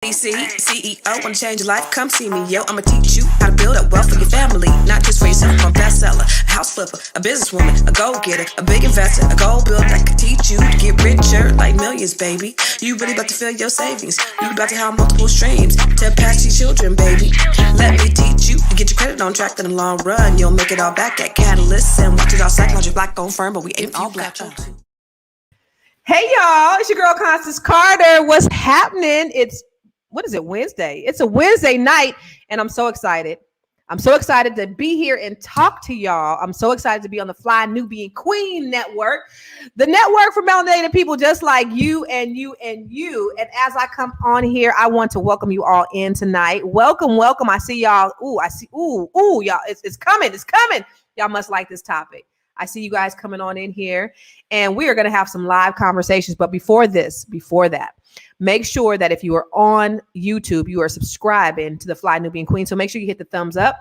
CEO, wanna change your life? Come see me, yo. I'ma teach you how to build up wealth for your family, not just for yourself. I'm a bestseller, a house flipper, a businesswoman, a go-getter, a big investor, a goal builder. I can teach you to get richer like millions, baby. You really about to fill your savings. You about to have multiple streams to pass your children, baby. Let me teach you to get your credit on track in the long run. You'll make it all back at Catalyst and watch it all psychology black on firm, but we ain't all black. Hey y'all, it's your girl Constance Carter. What's happening? What is it, Wednesday? It's a Wednesday night, and I'm so excited. I'm so excited to be here and talk to y'all. I'm so excited to be on the Fly Nubian Queen Network, the network for melanated people just like you and you and you. And as I come on here, I want to welcome you all in tonight. Welcome, welcome. I see y'all. Y'all. It's coming. It's coming. Y'all must like this topic. I see you guys coming on in here, and we are going to have some live conversations. But before that, make sure that if you are on YouTube, you are subscribing to the Fly Nubian Queen. So make sure you hit the thumbs up.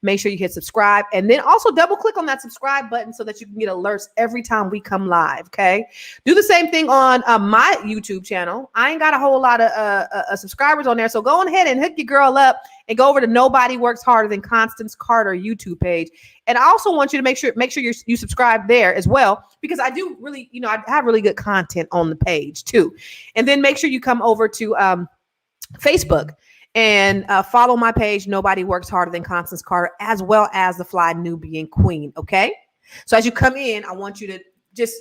Make sure you hit subscribe, and then also double click on that subscribe button so that you can get alerts every time we come live. Okay. Do the same thing on my YouTube channel. I ain't got a whole lot of subscribers on there. So go on ahead and hook your girl up and go over to Nobody Works Harder Than Constance Carter YouTube page. And I also want you to make sure you subscribe there as well, because I do really, I have really good content on the page too. And then make sure you come over to Facebook and follow my page, Nobody Works Harder Than Constance Carter, as well as the Fly Nubian Queen. Okay. So as you come in, I want you to just,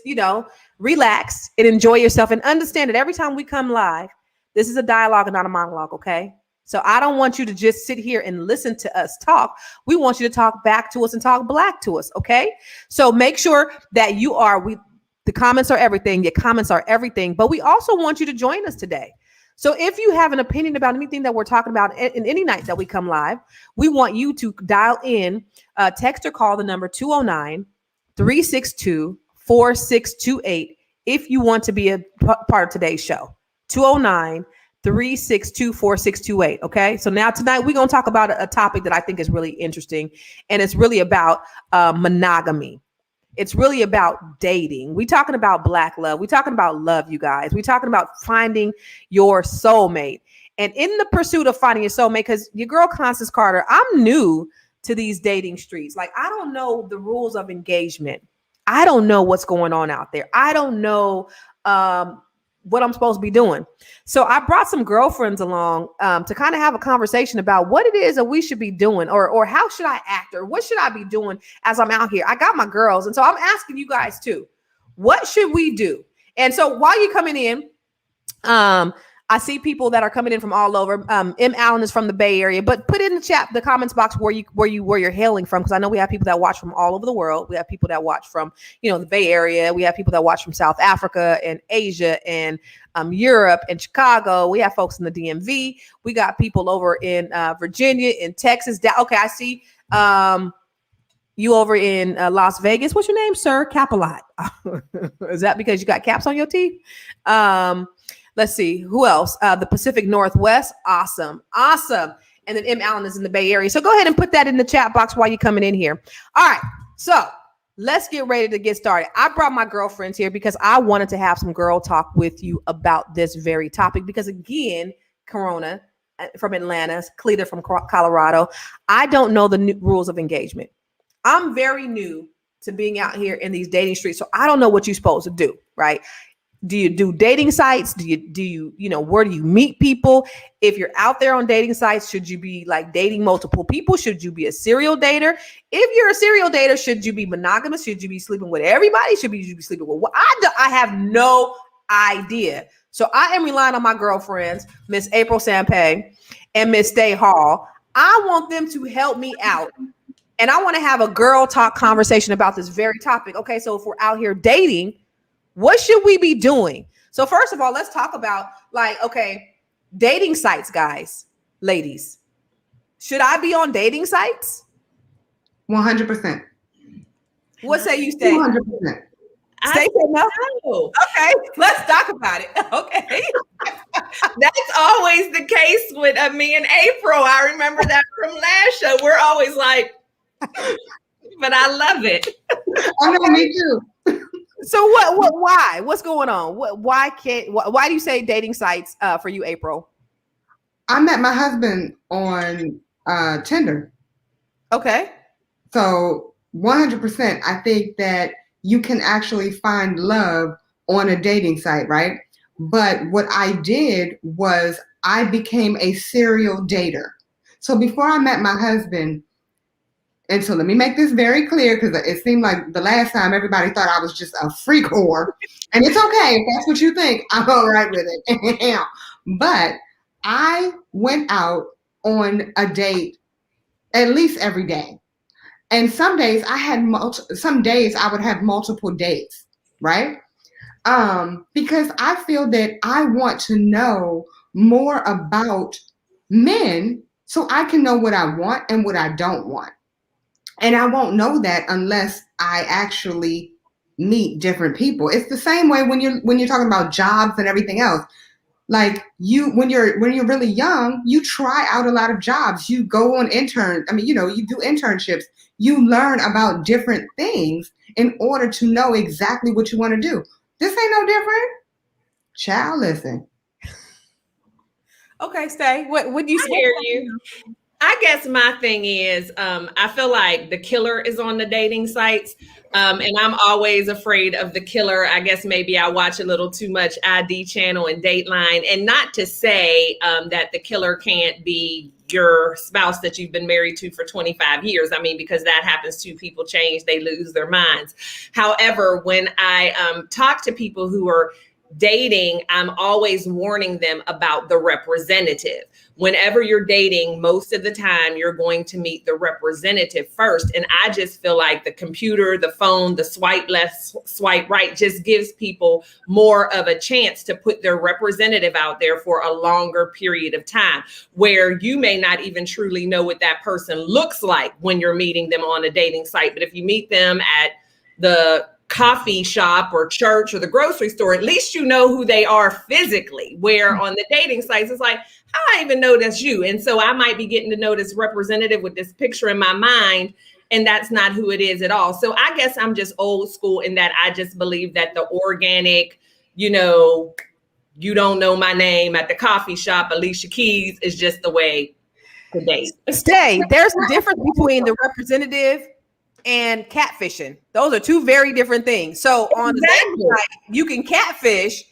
relax and enjoy yourself and understand that every time we come live, this is a dialogue and not a monologue. Okay. So I don't want you to just sit here and listen to us talk. We want you to talk back to us and talk black to us. Okay. So make sure that the comments are everything. Your comments are everything, but we also want you to join us today. So if you have an opinion about anything that we're talking about in any night that we come live, we want you to dial in, text or call the number 209-362-4628 if you want to be a part of today's show. 209-362-4628. Okay. So now tonight we're going to talk about a topic that I think is really interesting, and it's really about monogamy. It's really about dating. We're talking about Black love. We're talking about love, you guys. We're talking about finding your soulmate. And in the pursuit of finding your soulmate, because your girl Constance Carter, I'm new to these dating streets. Like, I don't know the rules of engagement. I don't know what's going on out there. I don't know what I'm supposed to be doing. So I brought some girlfriends along to kind of have a conversation about what it is that we should be doing, or how should I act, or what should I be doing as I'm out here. I got my girls. And so I'm asking you guys too, what should we do? And so while you're coming in, I see people that are coming in from all over. M. Allen is from the Bay Area, but put in the chat, the comments box where you're hailing from, because I know we have people that watch from all over the world. We have people that watch from the Bay Area. We have people that watch from South Africa and Asia and Europe and Chicago. We have folks in the DMV. We got people over in Virginia, in Texas. Okay, I see you over in Las Vegas. What's your name, sir? Capalot. Is that because you got caps on your teeth? Let's see who else. The Pacific Northwest. Awesome. And then M. Allen is in the Bay Area. So go ahead and put that in the chat box while you're coming in here. All right. So let's get ready to get started. I brought my girlfriends here because I wanted to have some girl talk with you about this very topic. Because again, Corona from Atlanta, Cleta from Colorado. I don't know the new rules of engagement. I'm very new to being out here in these dating streets. So I don't know what you're supposed to do, right? Do you do dating sites? Do you where do you meet people? If you're out there on dating sites, should you be like dating multiple people? Should you be a serial dater? If you're a serial dater, should you be monogamous? Should you be sleeping with everybody? Should you be sleeping with I have no idea. So I am relying on my girlfriends, Miss April Sampay and Miss Stay Hall. I want them to help me out. And I want to have a girl talk conversation about this very topic. Okay, so if we're out here dating, what should we be doing? So first of all, let's talk about dating sites, guys, ladies. Should I be on dating sites? 100%. What say you, Stay? 100%. Stay no? Okay, let's talk about it. Okay. That's always the case with me and April. I remember that from last show. We're always like, but I love it. I know, me too. So why? What's going on? Why do you say dating sites for you, April? I met my husband on Tinder. Okay. So 100%, I think that you can actually find love on a dating site, right? But what I did was I became a serial dater. So before I met my husband, and so let me make this very clear because it seemed like the last time everybody thought I was just a freak whore. And it's okay if that's what you think. I'm all right with it. But I went out on a date at least every day. And some days I had some days I would have multiple dates, right? Because I feel that I want to know more about men so I can know what I want and what I don't want. And I won't know that unless I actually meet different people. It's the same way when you're talking about jobs and everything else. Like when you're really young, you try out a lot of jobs. You go on you do internships. You learn about different things in order to know exactly what you want to do. This ain't no different. Child, listen. Okay, stay. What do you I hear you. I guess my thing is, I feel like the killer is on the dating sites. And I'm always afraid of the killer. I guess maybe I watch a little too much ID channel and Dateline. And not to say that the killer can't be your spouse that you've been married to for 25 years. I mean, because that happens too. People change, they lose their minds. However, when I talk to people who are dating, I'm always warning them about the representative. Whenever you're dating, most of the time you're going to meet the representative first. And I just feel like the computer, the phone, the swipe left, swipe right just gives people more of a chance to put their representative out there for a longer period of time, where you may not even truly know what that person looks like when you're meeting them on a dating site. But if you meet them at the coffee shop or church or the grocery store, at least you know who they are physically, where on the dating sites, it's like, how do I even know that's you? And so I might be getting to know this representative with this picture in my mind, and that's not who it is at all. So I guess I'm just old school in that I just believe that the organic, you don't know my name at the coffee shop, Alicia Keys, is just the way to date. Stay. There's a difference between the representative and catfishing. Those are two very different things. So on the dating site, you can catfish.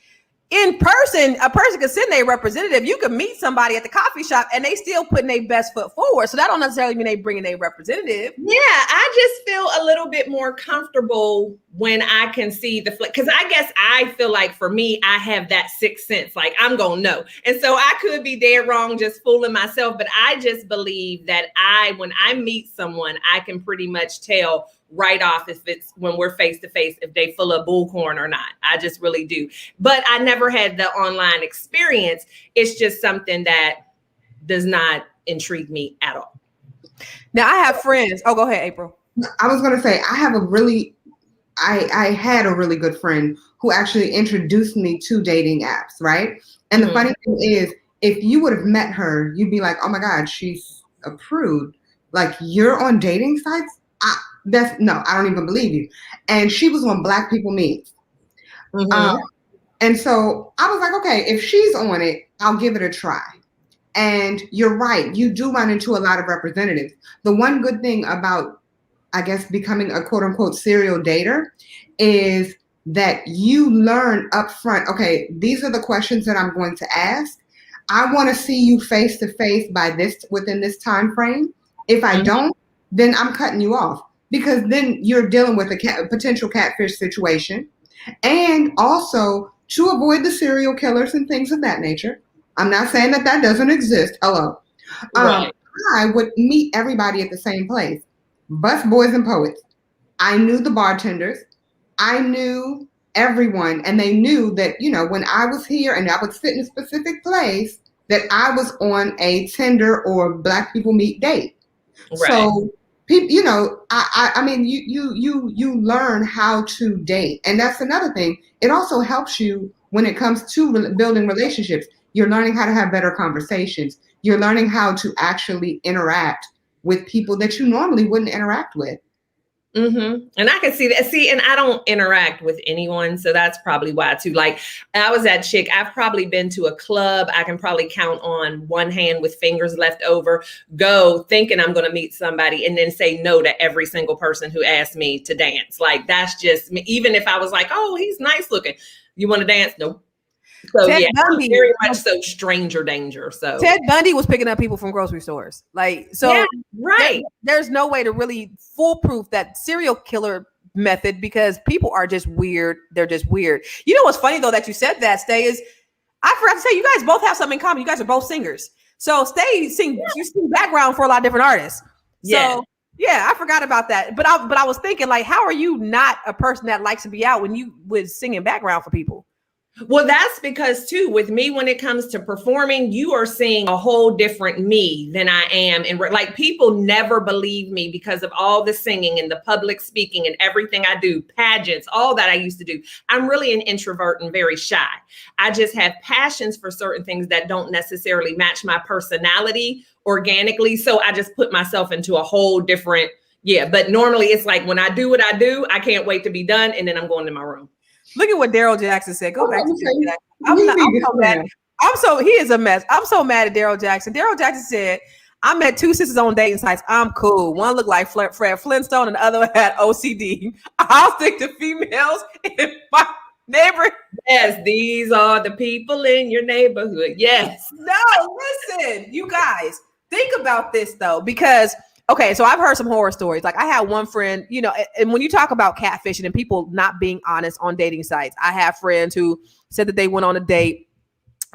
In person, a person could send a representative. You could meet somebody at the coffee shop and they still putting their best foot forward. So that don't necessarily mean they bringing a representative. Yeah, I just feel a little bit more comfortable when I can see the flick. Because I guess I feel like for me, I have that sixth sense. Like I'm going to know. And so I could be dead wrong, just fooling myself. But I just believe that when I meet someone, I can pretty much tell right off if it's when we're face to face, if they full of bullcorn or not. I just really do. But I never had the online experience. It's just something that does not intrigue me at all. Now I have friends. Oh, go ahead, April. I was going to say, I had a really good friend who actually introduced me to dating apps, right? And the funny thing is, if you would have met her, you'd be like, oh my God, she's a prude. Like, you're on dating sites? I don't even believe you. And she was on Black People Meet. And so I was like, okay, if she's on it, I'll give it a try. And you're right. You do run into a lot of representatives. The one good thing about, I guess, becoming a quote unquote serial dater is that you learn up front, okay, these are the questions that I'm going to ask. I want to see you face to face within this time frame. If I don't, then I'm cutting you off, because then you're dealing with a potential catfish situation. And also to avoid the serial killers and things of that nature. I'm not saying that doesn't exist. Hello. Right. I would meet everybody at the same place. Bus boys and poets. I knew the bartenders. I knew everyone. And they knew that, when I was here and I would sit in a specific place, that I was on a Tinder or Black People Meet date. Right. So people, I mean, you learn how to date. And that's another thing. It also helps you when it comes to building relationships. You're learning how to have better conversations. You're learning how to actually interact with people that you normally wouldn't interact with. And I can see that. See, and I don't interact with anyone, so that's probably why too. Like I was that chick. I've probably been to a club. I can probably count on one hand with fingers left over. Go thinking I'm going to meet somebody, and then say no to every single person who asked me to dance. Like that's just me. Even if I was like, oh, he's nice looking. You want to dance? Nope. So Ted yeah, Bundy, very much so stranger danger. So Ted Bundy was picking up people from grocery stores. Like, so yeah, right. There's no way to really foolproof that serial killer method because people are just weird. They're just weird. You know what's funny though that you said that, Stay, is I forgot to say you guys both have something in common. You guys are both singers. So Stay you sing background for a lot of different artists. So yeah, I forgot about that. But I was thinking, like, how are you not a person that likes to be out when you was singing background for people? Well, that's because too, with me, when it comes to performing, you are seeing a whole different me than I am. And like people never believe me because of all the singing and the public speaking and everything I do, pageants, all that I used to do. I'm really an introvert and very shy. I just have passions for certain things that don't necessarily match my personality organically. So I just put myself into a whole different, but normally it's like when I do what I do, I can't wait to be done. And then I'm going to my room. Look at what Daryl Jackson said. Go back to Daryl Jackson. I'm so mad. He is a mess. I'm so mad at Daryl Jackson. Daryl Jackson said, I met two sisters on dating sites. I'm cool. One looked like Fred Flintstone and the other had OCD. I'll stick to females in my neighborhood. Yes, these are the people in your neighborhood. Yes. No, listen, you guys, think about this though, because okay, so I've heard some horror stories. Like I had one friend, you know, and when you talk about catfishing and people not being honest on dating sites, I have friends who said that they went on a date.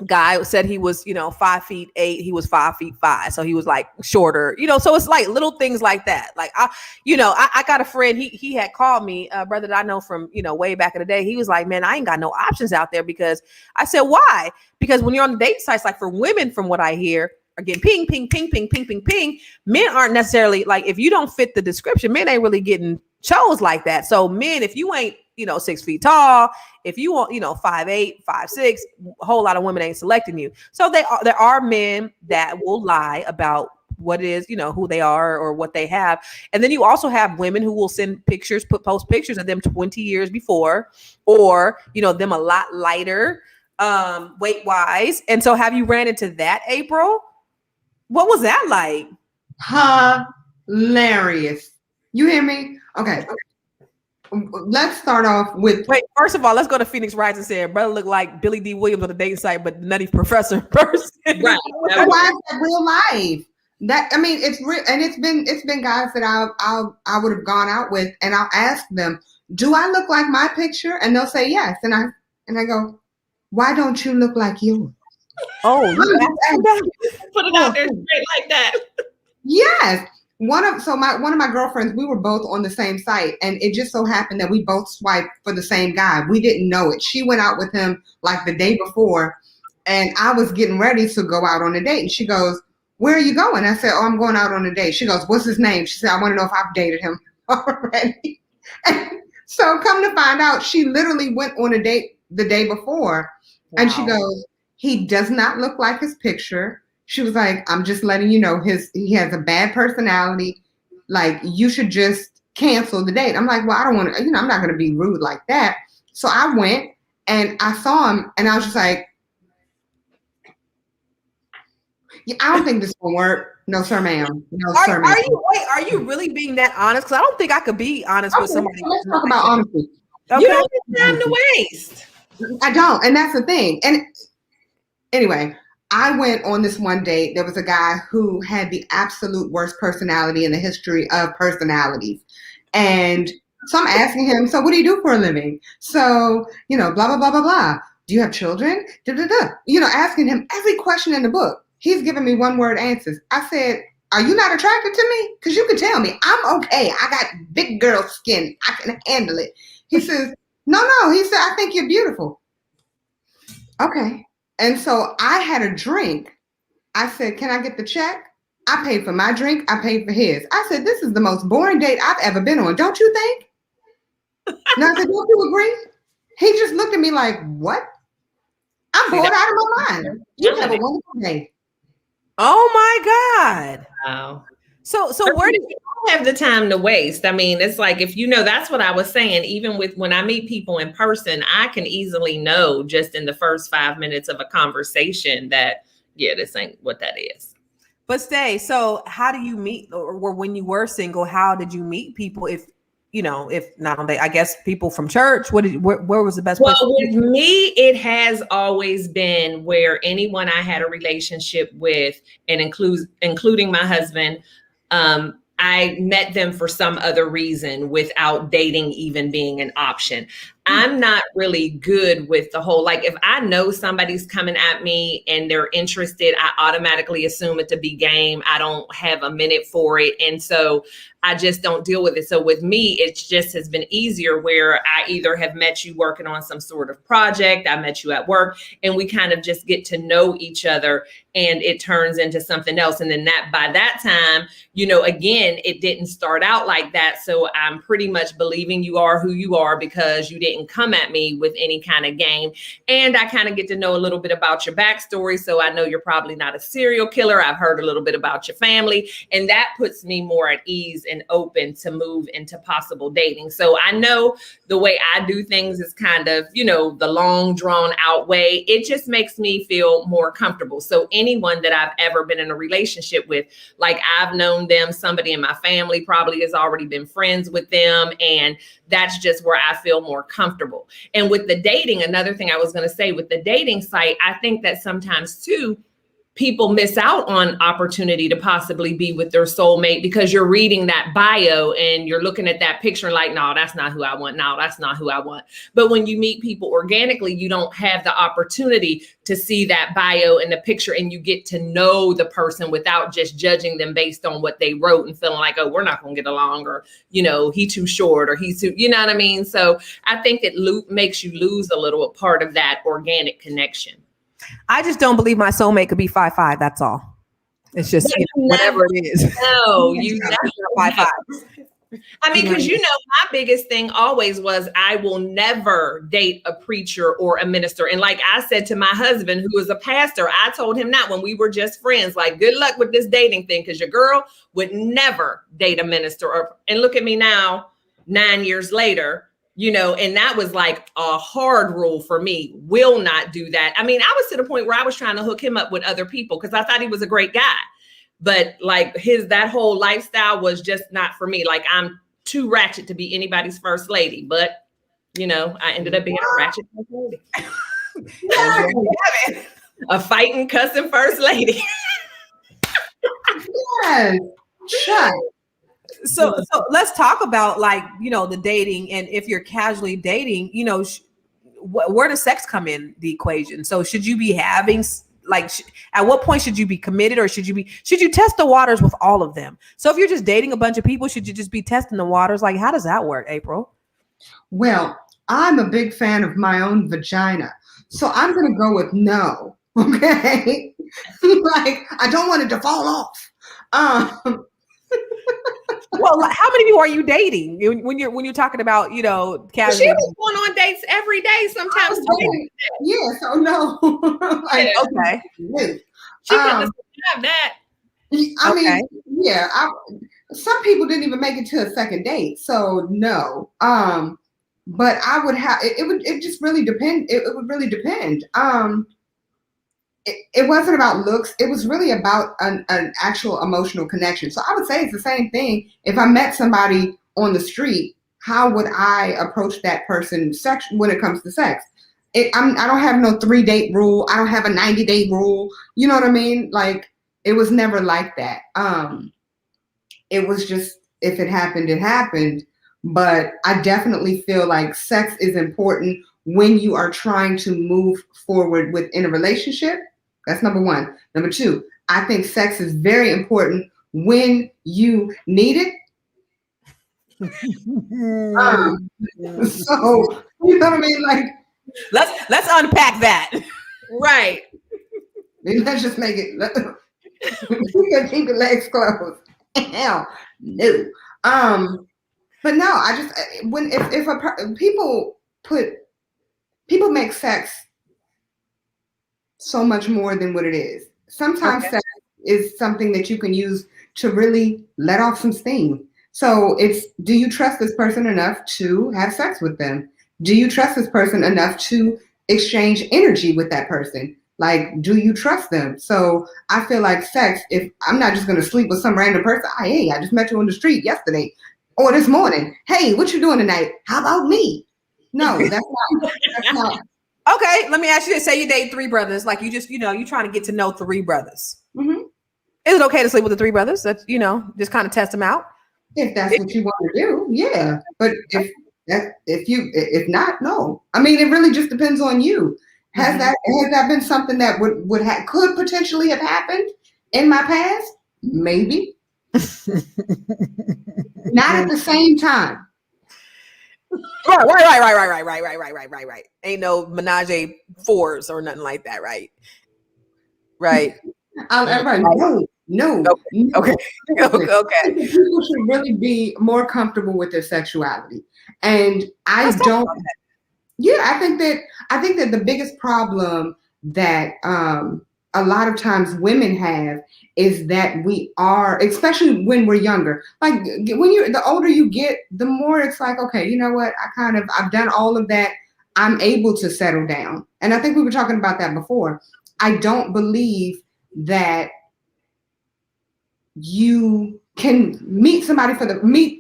Guy said he was, 5'8". He was 5'5". So he was like shorter, so it's like little things like that. Like, I got a friend, he had called me, a brother that I know from, way back in the day. He was like, man, I ain't got no options out there because I said, why? Because when you're on the dating sites, like for women, from what I hear, are getting ping, ping, ping, ping, ping, ping, ping. Men aren't necessarily like, if you don't fit the description, men ain't really getting chose like that. So men, if you ain't, 6 feet tall, if you want, 5'8", 5'6", a whole lot of women ain't selecting you. So there are men that will lie about what it is, who they are or what they have. And then you also have women who will send pictures, post pictures of them 20 years before, or, them a lot lighter, weight wise. And so have you ran into that, April? What was that like? Hilarious. You hear me? Okay. Let's start off with. Wait, first of all, let's go to Phoenix Rise and say, brother look like Billy D. Williams on the dating site, but nutty professor person. Right. Why is that real life? It's real, and it's been guys that I would have gone out with, and I'll ask them, do I look like my picture? And they'll say yes, and I go, why don't you look like yours? Oh, put it out there straight like that. Yes. One of my girlfriends, we were both on the same site, and it just so happened that we both swiped for the same guy. We didn't know it. She went out with him like the day before, and I was getting ready to go out on a date. And she goes, where are you going? I said, oh, I'm going out on a date. She goes, what's his name? She said, I want to know if I've dated him already. And so come to find out, she literally went on a date the day before. Wow. And she goes, he does not look like his picture. She was like, I'm just letting you know he has a bad personality. Like, you should just cancel the date. I'm like, well, I don't want to, I'm not going to be rude like that. So I went and I saw him and I was just like, yeah, I don't think this will work. No, sir, ma'am. No, sir, ma'am. Are you really being that honest? Because I don't think I could be honest with somebody. Let's talk about honesty. Okay. You don't have time to waste. I don't. And that's the thing. And anyway, I went on this one date. There was a guy who had the absolute worst personality in the history of personalities. And so I'm asking him, so what do you do for a living? So, blah, blah, blah, blah, blah. Do you have children? Da, da, da. Asking him every question in the book. He's giving me one word answers. I said, are you not attracted to me? Because you can tell me. I'm okay. I got big girl skin. I can handle it. He says, no. He said, I think you're beautiful. Okay. And so I had a drink. I said, can I get the check? I paid for my drink. I paid for his. I said, this is the most boring date I've ever been on. Don't you think? And I said, don't you agree? He just looked at me like, what? I'm bored out of my mind. You have a wonderful day. Oh my God. Wow. So I where mean, did you don't have the time to waste. I mean, it's like, if you know, that's what I was saying. Even with when I meet people in person, I can easily know just in the first 5 minutes of a conversation that, yeah, this ain't what that is. but stay. So how do you meet, or when you were single, how did you meet people? If if not on I guess people from church. Where was the best Well, place? with me, it has always been where anyone I had a relationship with, and including my husband, I met them for some other reason without dating even being an option. I'm not really good with the whole, like, if I know somebody's coming at me and they're interested, I automatically assume it to be game. I don't have a minute for it. And so I just don't deal with it. So with me, it just has been easier where I either have met you working on some sort of project, I met you at work, and we kind of just get to know each other, and it turns into something else. And then that by that time, again, it didn't start out like that. So I'm pretty much believing you are who you are because you didn't come at me with any kind of game. And I kind of get to know a little bit about your backstory. So I know you're probably not a serial killer. I've heard a little bit about your family, and that puts me more at ease and open to move into possible dating. So I know the way I do things is kind of, the long drawn out way. It just makes me feel more comfortable. So anyone that I've ever been in a relationship with, like, I've known them, somebody in my family probably has already been friends with them. And that's just where I feel more comfortable. And with the dating, another thing I was going to say with the dating site, I think that sometimes too, people miss out on opportunity to possibly be with their soulmate because you're reading that bio and you're looking at that picture like, no, that's not who I want. No, that's not who I want. But when you meet people organically, you don't have the opportunity to see that bio and the picture, and you get to know the person without just judging them based on what they wrote and feeling like, oh, we're not going to get along, or, he too short, or he's too, you know what I mean? So I think it makes you lose a little part of that organic connection. I just don't believe my soulmate could be 5'5". That's all. It's just whatever it is. No, you never 5'5". I mean, because my biggest thing always was I will never date a preacher or a minister. And like I said to my husband, who is a pastor, I told him that when we were just friends, like, good luck with this dating thing, because your girl would never date a minister. And look at me now, 9 years later. And that was like a hard rule for me. Will not do that. I mean, I was to the point where I was trying to hook him up with other people because I thought he was a great guy. But like that whole lifestyle was just not for me. Like, I'm too ratchet to be anybody's first lady. But, I ended up being a ratchet first lady. A fighting, cussing first lady. Yes. Shut. So let's talk about, like, the dating, and if you're casually dating, where does sex come in the equation? So should you be having, like, at what point should you be committed, or should you test the waters with all of them? So if you're just dating a bunch of people, should you just be testing the waters? Like, how does that work, April? Well, I'm a big fan of my own vagina, so I'm going to go with no. Okay. Like, I don't want it to fall off. Well, how many people are you dating when you're talking about, casually? She was going on dates every day, sometimes. Yeah, so no. Like, okay. She couldn't have that. I mean, yeah. Some people didn't even make it to a second date, so no. But I would have. It just really depend. It would really depend. It wasn't about looks. It was really about an actual emotional connection. So I would say it's the same thing. If I met somebody on the street, how would I approach that person when it comes to sex? I don't have no 3-date rule. I don't have a 90-day rule. You know what I mean? Like, it was never like that. It was just, if it happened, it happened. But I definitely feel like sex is important when you are trying to move forward within a relationship. That's number one. Number two, I think sex is very important when you need it. So, you know what I mean? Like, let's unpack that. Right. Let's just make it. Keep your legs closed. Hell no. But no, I just people make sex so much more than what it is. Sometimes sex is something that you can use to really let off some steam. So it's, do you trust this person enough to have sex with them? Do you trust this person enough to exchange energy with that person? Like, do you trust them? So I feel like sex, if I'm not just going to sleep with some random person, hey, I just met you on the street yesterday or this morning. Hey, what you doing tonight? How about me? No, that's not. Okay, let me ask you this. Say you date 3 brothers, like you just, you're trying to get to know 3 brothers. Mm-hmm. Is it okay to sleep with the 3 brothers? That's, just kind of test them out? If that's what you want to do, yeah. But if not, no. I mean, it really just depends on you. Has that been something that could potentially have happened in my past? Maybe. Not at the same time. Right. Ain't no menage a fours or nothing like that, right? Right. No. Okay. People should really be more comfortable with their sexuality, and I think that the biggest problem that a lot of times women have is that we are, especially when we're younger, like when the older you get, the more it's like, okay, you know what? I've done all of that. I'm able to settle down. And I think we were talking about that before. I don't believe that you can meet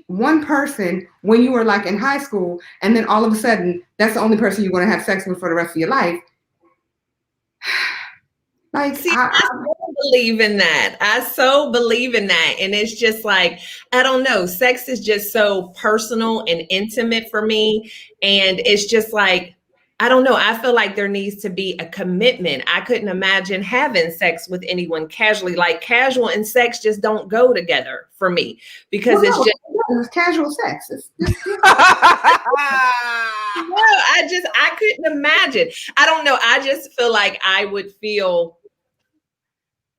one person when you were like in high school, and then all of a sudden that's the only person you're going to have sex with for the rest of your life. Like, I so believe in that. I so believe in that. And it's just like, I don't know, sex is just so personal and intimate for me. And it's just like, I don't know. I feel like there needs to be a commitment. I couldn't imagine having sex with anyone casually. Like, casual and sex just don't go together for me, because it's casual sex. I couldn't imagine. I don't know. I just feel like I would feel,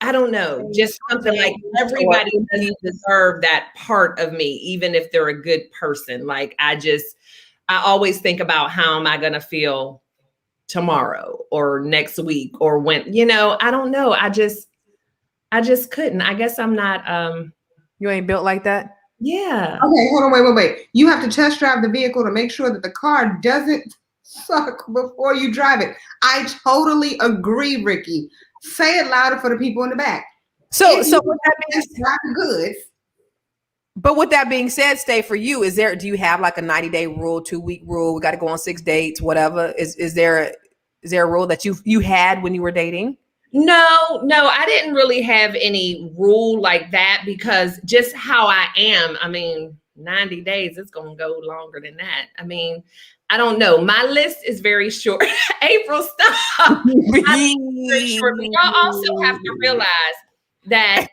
I don't know, just something like everybody doesn't deserve that part of me, even if they're a good person. Like, I always think about, how am I going to feel tomorrow or next week or when, I don't know. I just couldn't. I guess I'm not. You ain't built like that? Yeah. Okay, hold on, wait. You have to test drive the vehicle to make sure that the car doesn't suck before you drive it. I totally agree, Ricky. Say it louder for the people in the back. So with that being said, goods. But with that being said, Stay, for you, do you have like a 90-day rule, 2-week rule? We got to go on 6 dates, whatever. Is there a rule that you had when you were dating? No, I didn't really have any rule like that, because just how I am, I mean, 90 days, it's going to go longer than that. I mean, I don't know. My list is very short. April, stop. Very short. But y'all also have to realize that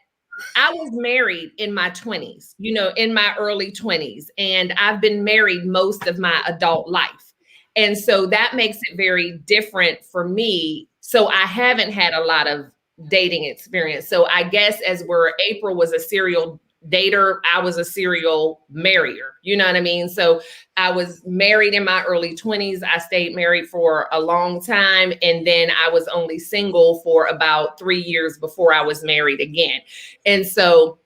I was married in my 20s, in my early 20s, and I've been married most of my adult life. And so that makes it very different for me. So I haven't had a lot of dating experience. So I guess April was a serial dater, I was a serial marrier. You know what I mean? So I was married in my early 20s. I stayed married for a long time. And then I was only single for about 3 years before I was married again. And so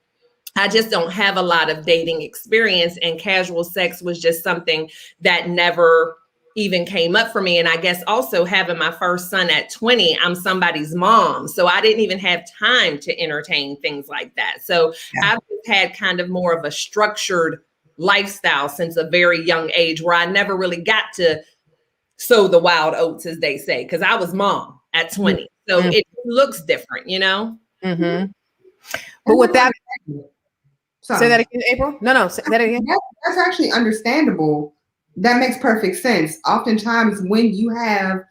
I just don't have a lot of dating experience, and casual sex was just something that never even came up for me. And I guess also having my first son at 20, I'm somebody's mom. So I didn't even have time to entertain things like that. So I've had kind of more of a structured lifestyle since a very young age, where I never really got to sow the wild oats, as they say, because I was mom at 20. So it looks different, Mm-hmm. But with that, say that again, April? No, say that again. That's actually understandable. That makes perfect sense. Oftentimes when you have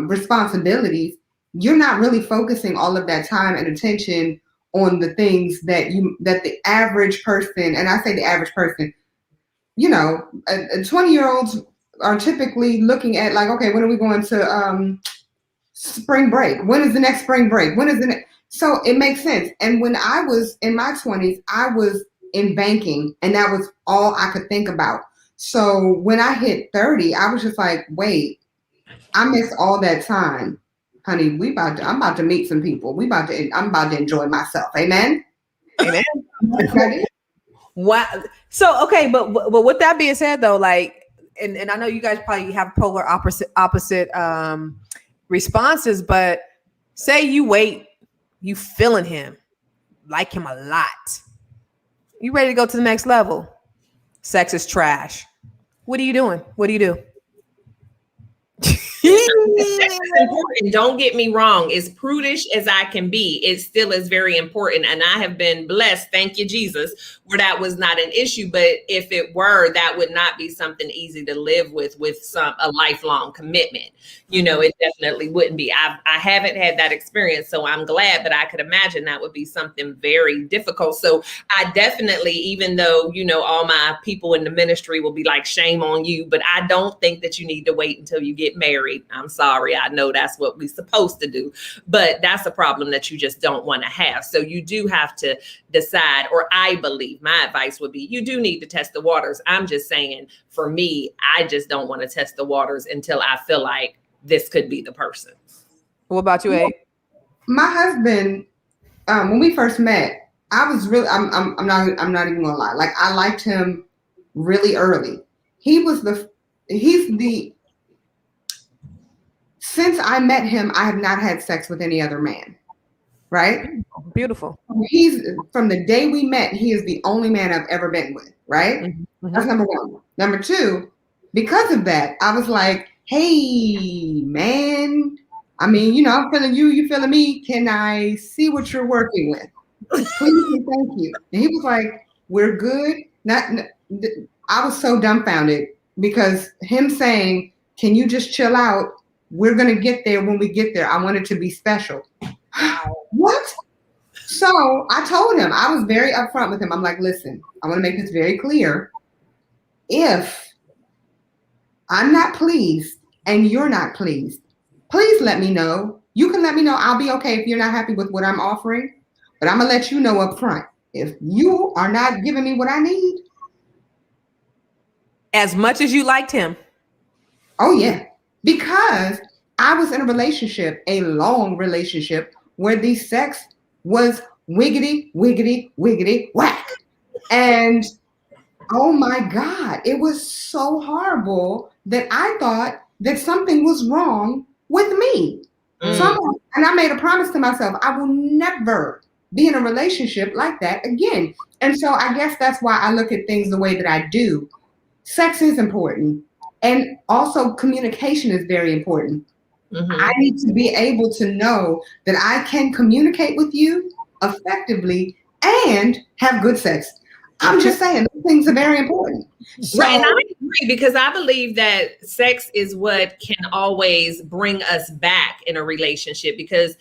responsibilities, you're not really focusing all of that time and attention on the things that the average person, and I say the average person, 20-year-olds are typically looking at, like, okay, when are we going to spring break? When is the next spring break? When is the next? So it makes sense. And when I was in my 20s, I was in banking, and that was all I could think about. So when I hit 30, I was just like, wait, I missed all that time. Honey, I'm about to meet some people. I'm about to enjoy myself. Amen. Amen. That's what I did. Wow. So okay, but with that being said, though, like, and I know you guys probably have polar opposite responses, but say you wait, you feeling him, like him a lot, you ready to go to the next level. Sex is trash. What are you doing? What do you do? Sex is important. Don't get me wrong. As prudish as I can be, it still is very important. And I have been blessed, thank you, Jesus, where that was not an issue. But if it were, that would not be something easy to live with a lifelong commitment. You know, it definitely wouldn't be. I haven't had that experience. So I'm glad, but I could imagine that would be something very difficult. So I definitely, even though, you know, all my people in the ministry will be like, shame on you, but I don't think that you need to wait until you get married. I'm sorry. I know that's what we're supposed to do, but that's a problem that you just don't want to have. So you do have to decide, or I believe my advice would be, you do need to test the waters. I'm just saying, for me, I just don't want to test the waters until I feel like this could be the person. What about you, Abe? My husband, when we first met, I was really, I'm not even gonna lie. Like, I liked him really early. Since I met him, I have not had sex with any other man. Right? Beautiful. He's, from the day we met, he is the only man I've ever been with. Right? Mm-hmm. That's number one. Number two, because of that, I was like, hey, man, I mean, you know, I'm feeling you, you feeling me. Can I see what you're working with? Please and thank you. And he was like, we're good. I was so dumbfounded because him saying, can you just chill out? We're going to get there when we get there. I want it to be special. What? So I told him, I was very upfront with him. I'm like, listen, I want to make this very clear. If I'm not pleased and you're not pleased, please let me know. You can let me know. I'll be okay if you're not happy with what I'm offering, but I'm going to let you know up front. If you are not giving me what I need. As much as you liked him. Oh, yeah. Because I was in a relationship, a long relationship, where the sex was wiggity, wiggity, wiggity, whack. And oh my God, it was so horrible that I thought that something was wrong with me. And I made a promise to myself, I will never be in a relationship like that again. And so I guess that's why I look at things the way that I do. Sex is important. And also communication is very important. Mm-hmm. I need to be able to know that I can communicate with you effectively and have good sex. I'm just saying, those things are very important. So, right, and I agree, because I believe that sex is what can always bring us back in a relationship, because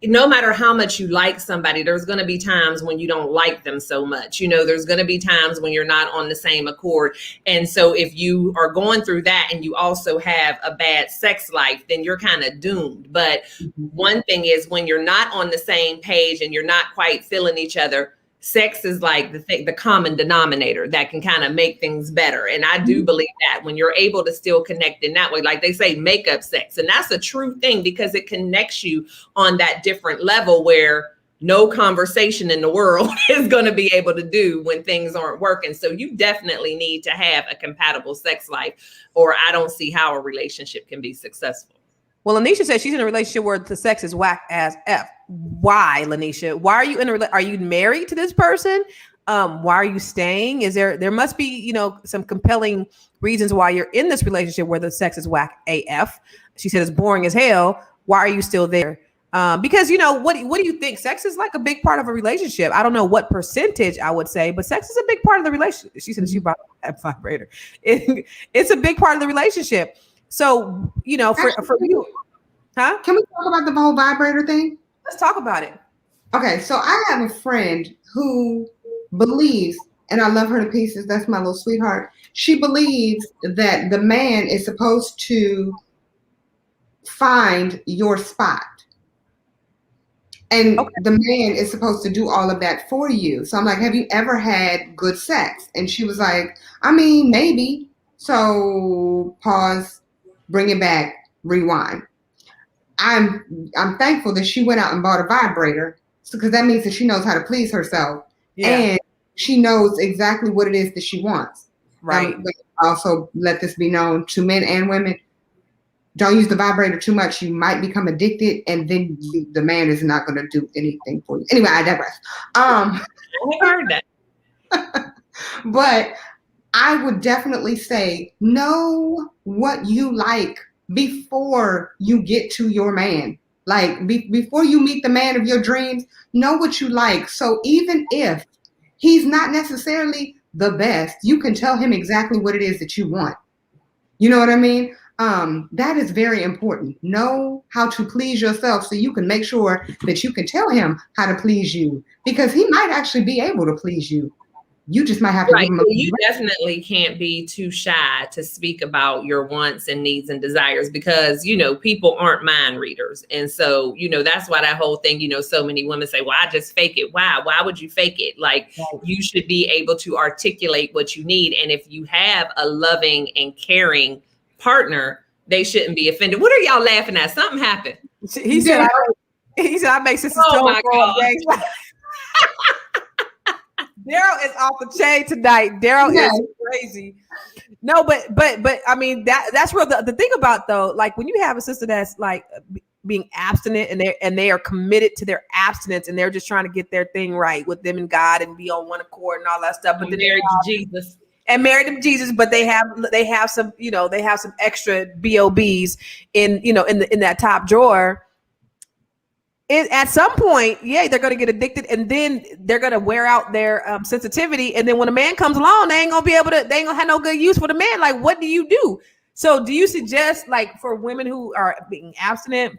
no matter how much you like somebody, there's going to be times when you don't like them so much. You know, there's going to be times when you're not on the same accord. And so if you are going through that and you also have a bad sex life, then you're kind of doomed. But one thing is, when you're not on the same page and you're not quite feeling each other, sex is like the common denominator that can kind of make things better. And I do believe that when you're able to still connect in that way, like they say, make up sex. And that's a true thing, because it connects you on that different level where no conversation in the world is going to be able to do when things aren't working. So you definitely need to have a compatible sex life, or I don't see how a relationship can be successful. Well, Lanisha says she's in a relationship where the sex is whack as F. Why, Lanisha? Why are you are you married to this person? Why are you staying? Is there must be, you know, some compelling reasons why you're in this relationship where the sex is whack AF. She said it's boring as hell. Why are you still there? Because, you know, what do you think? Sex is like a big part of a relationship. I don't know what percentage I would say, but sex is a big part of the relationship. She said she brought a vibrator. It's a big part of the relationship. So, you know, for you, huh? Can we talk about the whole vibrator thing? Let's talk about it. Okay, so I have a friend who believes, and I love her to pieces, that's my little sweetheart. She believes that the man is supposed to find your spot. And the man is supposed to do all of that for you. So I'm like, have you ever had good sex? And she was like, I mean, maybe. So pause. Bring it back, rewind. I'm thankful that she went out and bought a vibrator, because that means that she knows how to please herself. and she knows exactly what it is that she wants. Right. But also let this be known to men and women. Don't use the vibrator too much. You might become addicted, and then the man is not going to do anything for you. Anyway, I digress. I heard that. But I would definitely say know what you like before you get to your man. Like before you meet the man of your dreams, know what you like. So even if he's not necessarily the best, you can tell him exactly what it is that you want. You know what I mean? That is very important. Know how to please yourself so you can make sure that you can tell him how to please you, because he might actually be able to please you. You just might have to give him You definitely can't be too shy to speak about your wants and needs and desires, because, people aren't mind readers. And so, that's why that whole thing, so many women say, well, I just fake it. Why would you fake it? Like, you should be able to articulate what you need. And if you have a loving and caring partner, they shouldn't be offended. What are y'all laughing at? Something happened. He said, I make Sister Stone for Daryl is off the chain tonight. Daryl is crazy. No, but I mean that's real. The thing about though, like when you have a sister that's like being abstinent and they are committed to their abstinence and they're just trying to get their thing right with them and God and be on one accord and all that stuff. But then married to Jesus. And married to Jesus, but they have some, they have some extra BOBs in that top drawer. At some point, they're going to get addicted, and then they're going to wear out their sensitivity. And then when a man comes along, they ain't going to have no good use for the man. Like, what do you do? So do you suggest, like, for women who are being abstinent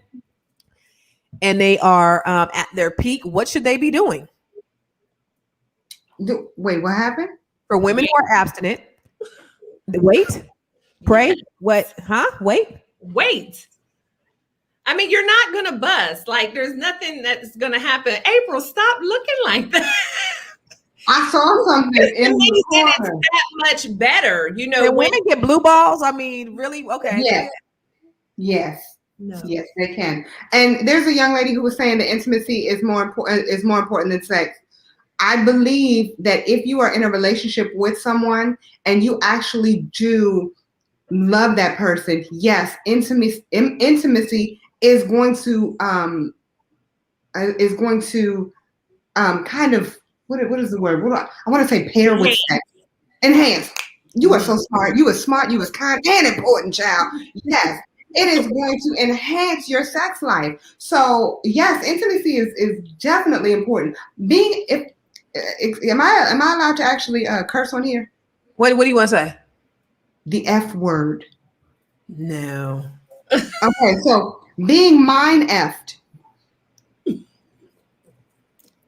and they are at their peak, what should they be doing? Wait, what happened? For women who are abstinent, wait, pray, what? Huh? Wait. I mean, you're not going to bust. Like, there's nothing that's going to happen. April, stop looking like that. I saw something in the corner. It's that much better. When women get blue balls, I mean, really? Okay. Yes. No. Yes, they can. And there's a young lady who was saying that intimacy is more important than sex. I believe that if you are in a relationship with someone and you actually do love that person, yes, intimacy is going to kind of what is the word? I want to say pair with sex. Enhance. You are so smart. You are smart. You are kind and important, child. Yes, it is going to enhance your sex life. So yes, intimacy is definitely important. Am I allowed to actually curse on here? What do you want to say? The F word. No. Okay, so being mind effed.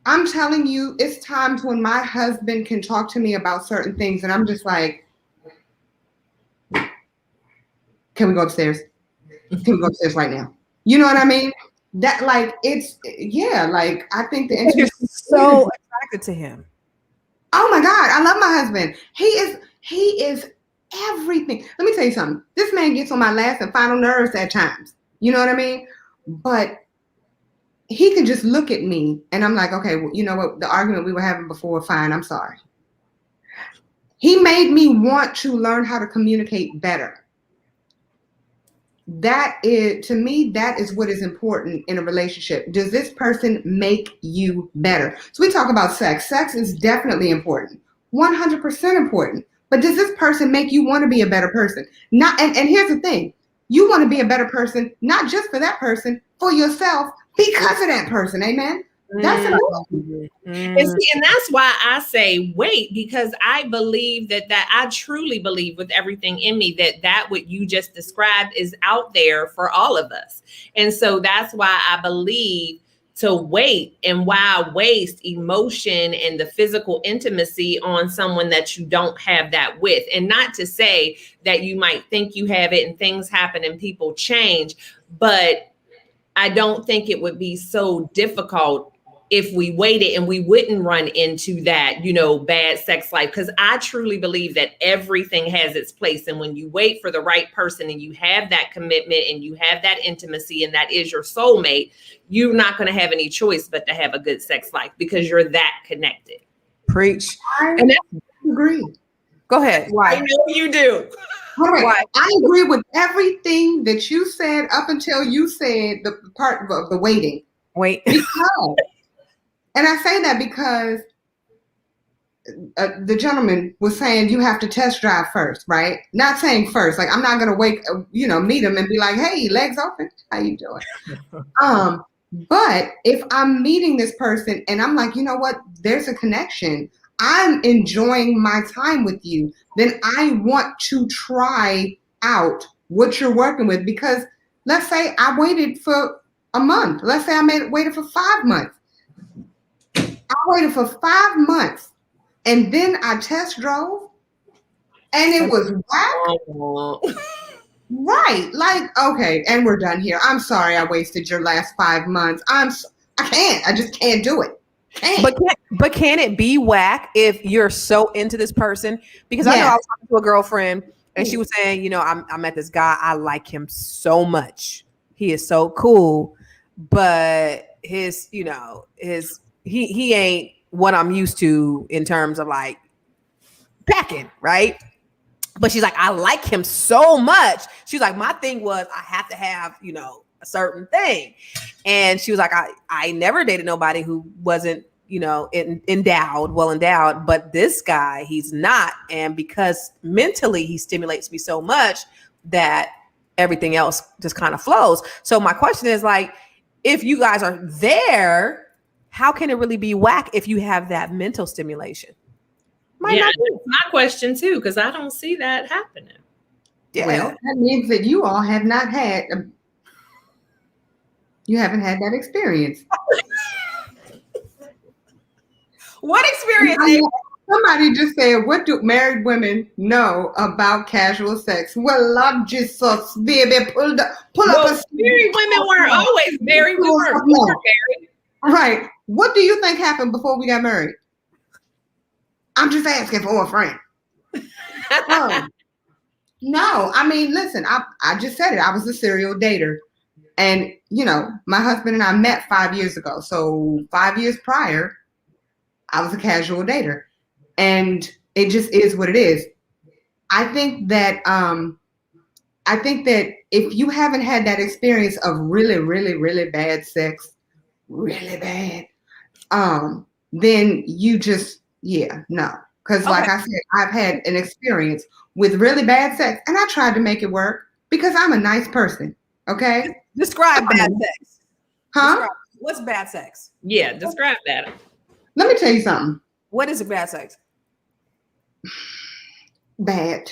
I'm telling you, it's times when my husband can talk to me about certain things, and I'm just like, can we go upstairs? Can we go upstairs right now? You know what I mean? That like like I think the intimacy is so attracted to him. Oh my God, I love my husband. He is everything. Let me tell you something. This man gets on my last and final nerves at times. You know what I mean? But he can just look at me and I'm like, okay, well, you know what? The argument we were having before, fine, I'm sorry. He made me want to learn how to communicate better. To me, that is what is important in a relationship. Does this person make you better? So we talk about sex. Sex is definitely important, 100% important. But does this person make you want to be a better person? And here's the thing. You want to be a better person, not just for that person, for yourself, because of that person. Amen. That's important. And that's why I say wait, because I believe that I truly believe with everything in me that what you just described is out there for all of us. And so that's why I believe to wait, and why waste emotion and the physical intimacy on someone that you don't have that with. And not to say that you might think you have it and things happen and people change, but I don't think it would be so difficult if we waited and we wouldn't run into that, bad sex life. Because I truly believe that everything has its place. And when you wait for the right person and you have that commitment and you have that intimacy and that is your soulmate, you're not going to have any choice but to have a good sex life because you're that connected. Preach. I And agree. go ahead. I Why? know you do. All right. Why? I agree with everything that you said up until you said the part of the waiting. Wait. Because, and I say that because the gentleman was saying you have to test drive first, right? Not saying first, like I'm not gonna meet him and be like, "Hey, legs open, how you doing?" But if I'm meeting this person and I'm like, you know what, there's a connection, I'm enjoying my time with you, then I want to try out what you're working with. Because let's say I waited for a month. Let's say I waited for 5 months. I waited for 5 months and then I test drove and it was whack. Right. Like, okay, and we're done here. I'm sorry I wasted your last 5 months. I can't. I just can't do it. Can't. But can it be whack if you're so into this person? Because I know I was talking to a girlfriend and she was saying, you know, I met this guy. I like him so much. He is so cool, but he ain't what I'm used to in terms of like packing, right? But she's like, I like him so much. She's like, my thing was I have to have, you know, a certain thing. And she was like, I never dated nobody who wasn't, you know, well endowed. But this guy, he's not. And because mentally he stimulates me so much that everything else just kind of flows. So my question is like, if you guys are there, how can it really be whack if you have that mental stimulation? Yeah, that's my question too, because I don't see that happening. Yeah. Well, that means that you all have not had, you haven't had that experience. What experience? Somebody just said, what do married women know about casual sex? Well, Lord Jesus, baby, pull up a married women weren't always married. We weren't married. Right. What do you think happened before we got married? I'm just asking for a friend. No, I mean, listen, I just said it. I was a serial dater. And, you know, my husband and I met 5 years ago. So 5 years prior, I was a casual dater. And it just is what it is. I think that if you haven't had that experience of really, really, really bad sex, really bad, then you just, no. Because like I said, I've had an experience with really bad sex and I tried to make it work because I'm a nice person. Okay? Describe bad sex. Huh? What's bad sex? Yeah, describe that. Let me tell you something. What is bad sex? Bad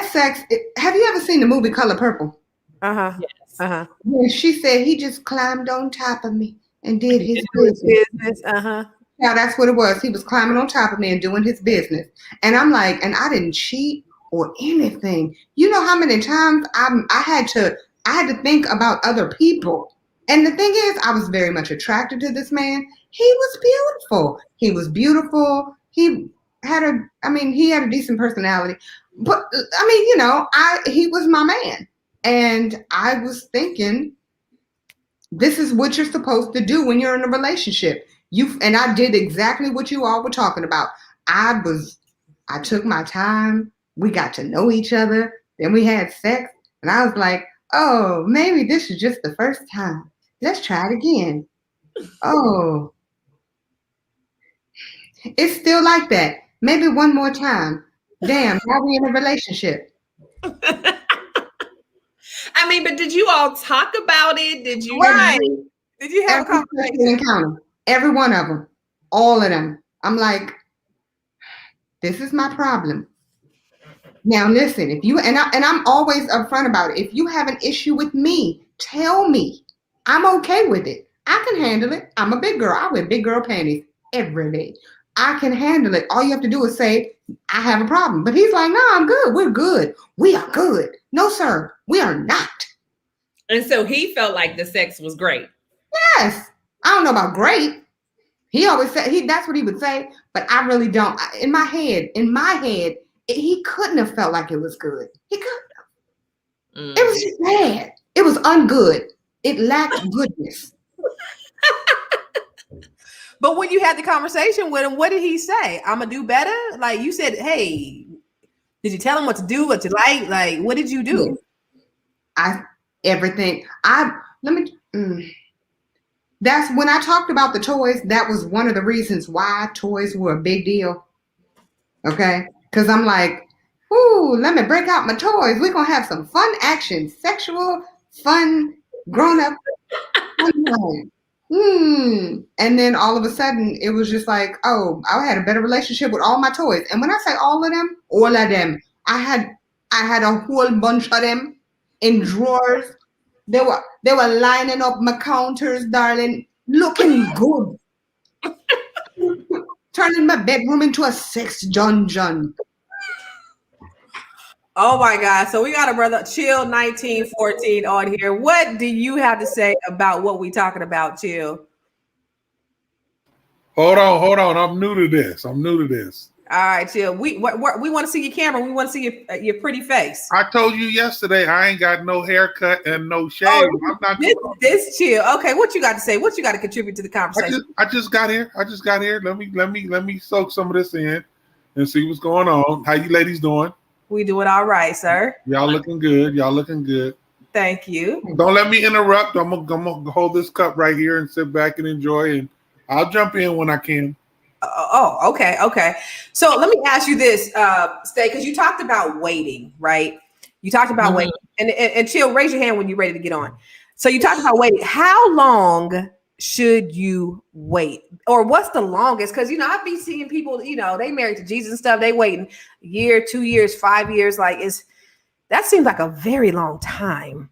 sex. Have you ever seen the movie Color Purple? Uh-huh. Yes. Uh-huh. When she said he just climbed on top of me and did his business. Uh-huh. Yeah, that's what it was. He was climbing on top of me and doing his business. And I'm like, and I didn't cheat or anything. You know how many times I had to think about other people. And the thing is, I was very much attracted to this man. He was beautiful. He had a decent personality. But I mean, you know, he was my man. And I was thinking, this is what you're supposed to do when you're in a relationship. And I did exactly what you all were talking about. I took my time. We got to know each other. Then we had sex. And I was like, oh, maybe this is just the first time. Let's try it again. Oh, it's still like that. Maybe one more time. Damn, now we're in a relationship. I mean, but did you all talk about it? Did you? Right. Did you have a conversation? Encounter. Every one of them. All of them. I'm like, this is my problem. Now listen, if you and I'm always upfront about it. If you have an issue with me, tell me. I'm okay with it. I can handle it. I'm a big girl. I wear big girl panties every day. I can handle it. All you have to do is say, I have a problem. But he's like, no, I'm good. We're good. We are good. No, sir, we are not. And so he felt like the sex was great. Yes. I don't know about great. He always said that's what he would say, but I really don't. In my head, he couldn't have felt like it was good. He couldn't have. It was just bad. It was ungood. It lacked goodness. But when you had the conversation with him, what did he say? I'm gonna do better. Like you said, hey, did you tell him what to do, what you like? Like, what did you do? Everything. That's when I talked about the toys. That was one of the reasons why toys were a big deal. Okay, because I'm like, ooh, let me break out my toys. We're gonna have some fun action, sexual, fun, grown up. And then all of a sudden, it was just like, oh, I had a better relationship with all my toys. And when I say all of them, I had a whole bunch of them in drawers. They were lining up my counters, darling, looking good. Turning my bedroom into a sex dungeon. Oh my God. So we got a brother Chill 1914 on here. What do you have to say about what we talking about, Chill? Hold on. I'm new to this. All right, Chill. We want to see your camera. We want to see your pretty face. I told you yesterday I ain't got no haircut and no shave. I'm not this Chill. Okay, what you got to say? What you got to contribute to the conversation? I just got here. Let me soak some of this in and see what's going on. How you ladies doing? We doing all right, sir. Y'all looking good. Thank you. Don't let me interrupt. I'm gonna hold this cup right here and sit back and enjoy, and I'll jump in when I can. Okay. So let me ask you this, Stay, because you talked about waiting, right? You talked about waiting, and Chill, raise your hand when you're ready to get on. So you talked about waiting. How long should you wait, or what's the longest? Because I've been seeing people, they married to Jesus and stuff. They waiting a year, 2 years, 5 years. Like that seems like a very long time.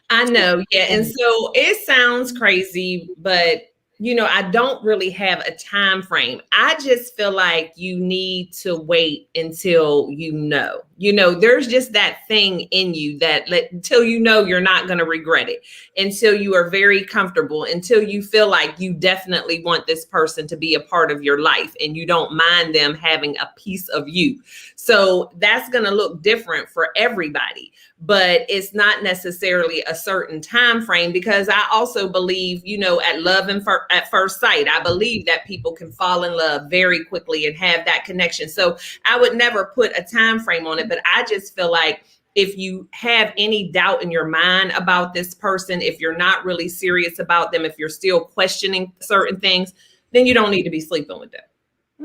I know, yeah. And so it sounds crazy, but I don't really have a time frame. I just feel like you need to wait until there's just that thing in you that until you're not going to regret it, until you are very comfortable, until you feel like you definitely want this person to be a part of your life and you don't mind them having a piece of you. So that's going to look different for everybody, but it's not necessarily a certain time frame, because I also believe, at love and at first sight, I believe that people can fall in love very quickly and have that connection. So I would never put a time frame on it, but I just feel like if you have any doubt in your mind about this person, if you're not really serious about them, if you're still questioning certain things, then you don't need to be sleeping with them.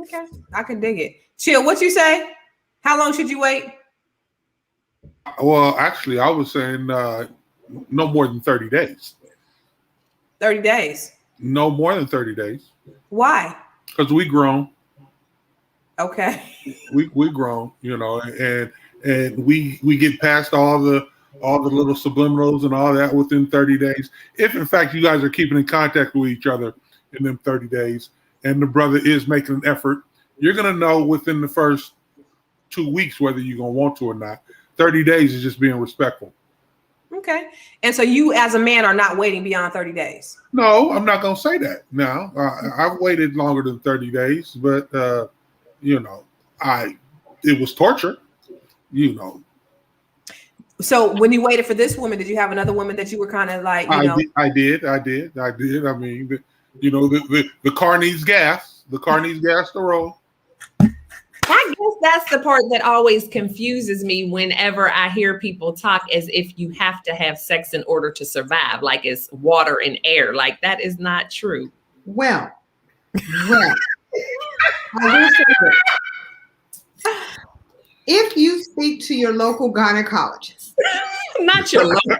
Okay, I can dig it. Chill, what you say? How long should you wait? Well, actually, I was saying no more than 30 days. 30 days? No more than 30 days. Why? Because we grown. Okay. We grown, and we get past all the little subliminals and all that within 30 days. If in fact you guys are keeping in contact with each other in them 30 days, and the brother is making an effort, you're gonna know within the first 2 weeks whether you're gonna want to or not. 30 days is just being respectful. Okay. And so you as a man are not waiting beyond 30 days? No, I'm not going to say that. No, I've waited longer than 30 days, but, it was torture, So when you waited for this woman, did you have another woman that you were kind of like, I did. I mean, the car needs gas. The car needs gas to roll. I guess that's the part that always confuses me whenever I hear people talk as if you have to have sex in order to survive, like it's water and air. Like that is not true. Well, I will say this. If you speak to your local gynecologist, not your local,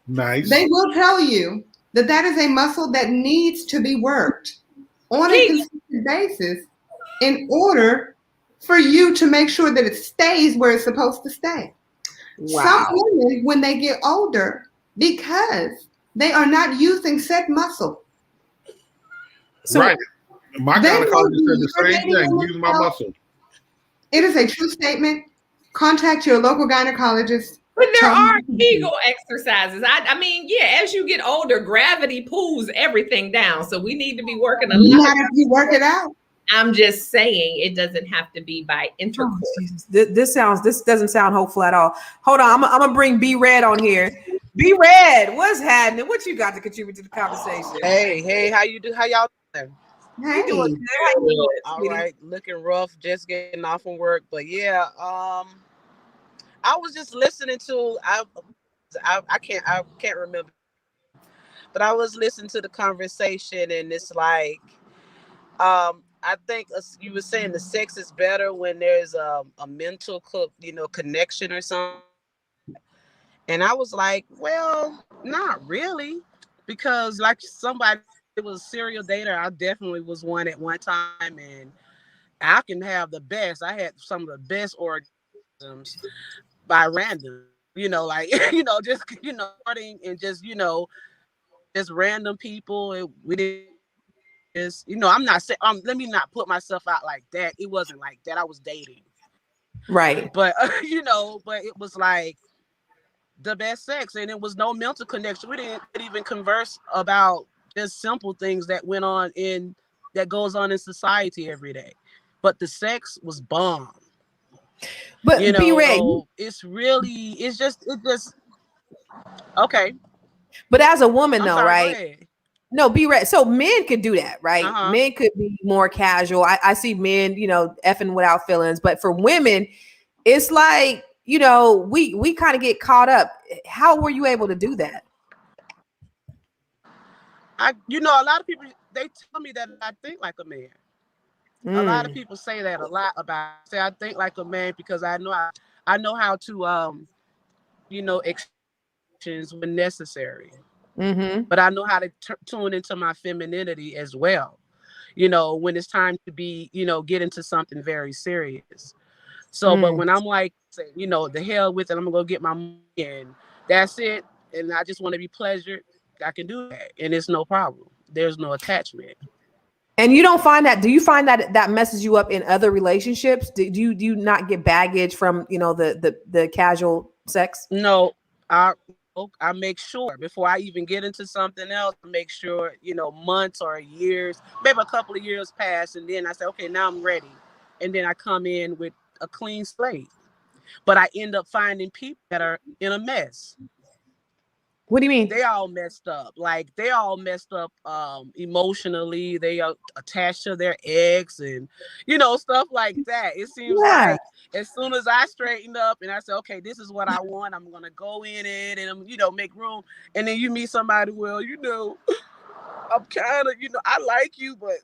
nice, they will tell you that is a muscle that needs to be worked on a consistent basis in order for you to make sure that it stays where it's supposed to stay. Wow. Some women, when they get older, because they are not using said muscle. So right. My gynecologist said the same thing, use my muscle. It is a true statement. Contact your local gynecologist. But there are Kegel exercises. I mean, yeah, as you get older, gravity pulls everything down. So we need to be working a lot. Not if you work it out. I'm just saying it doesn't have to be by intercourse. This doesn't sound hopeful at all. Hold on, I'm gonna bring B Red on here. Be Red, what's happening? What you got to contribute to the conversation? Hey, how you do? How y'all doing? We doing Hey, good. How you doing, All sweetie? right, looking rough, just getting off from work. But yeah, I was just listening to I can't remember, but I was listening to the conversation, and it's like I think you were saying the sex is better when there's a mental connection or something. And I was like, well, not really, because like somebody was a serial dater. I definitely was one at one time, and I can have the best. I had some of the best orgasms by random, like just starting and just random people. We didn't I'm not saying let me not put myself out like that. It wasn't like that. I was dating, Right. but but it was like the best sex, and it was no mental connection. We didn't even converse about just simple things that goes on in society every day, but the sex was bomb. But Be Red, So it's just okay. but as a woman I'm though, sorry, go right? ahead. No, Be Red. So men could do that, right? Uh-huh. Men could be more casual. I see men, effing without feelings, but for women, it's like, we kind of get caught up. How were you able to do that? A lot of people, they tell me that I think like a man. A lot of Mm. people say that a lot about say I think like a man because I know how to actions when necessary, Mm-hmm. but I know how to tune into my femininity as well. When it's time to be, get into something very serious. So, but Mm. when I'm like, say, the hell with it, I'm gonna go get my money and that's it, and I just want to be pleasured, I can do that, and it's no problem. There's no attachment. And you don't find that? Do you find that that messes you up in other relationships? Do you not get baggage from the casual sex? No, I make sure before I even get into something else, I make sure, months or years, maybe a couple of years pass, and then I say, okay, now I'm ready. And then I come in with a clean slate. But I end up finding people that are in a mess. What do you mean? They all messed up. Like they all messed up emotionally. They are attached to their ex and stuff like that. It seems Yeah. like as soon as I straighten up and I say, okay, this is what I want, I'm gonna go in it and make room. And then you meet somebody, well, I'm kind of, I like you, but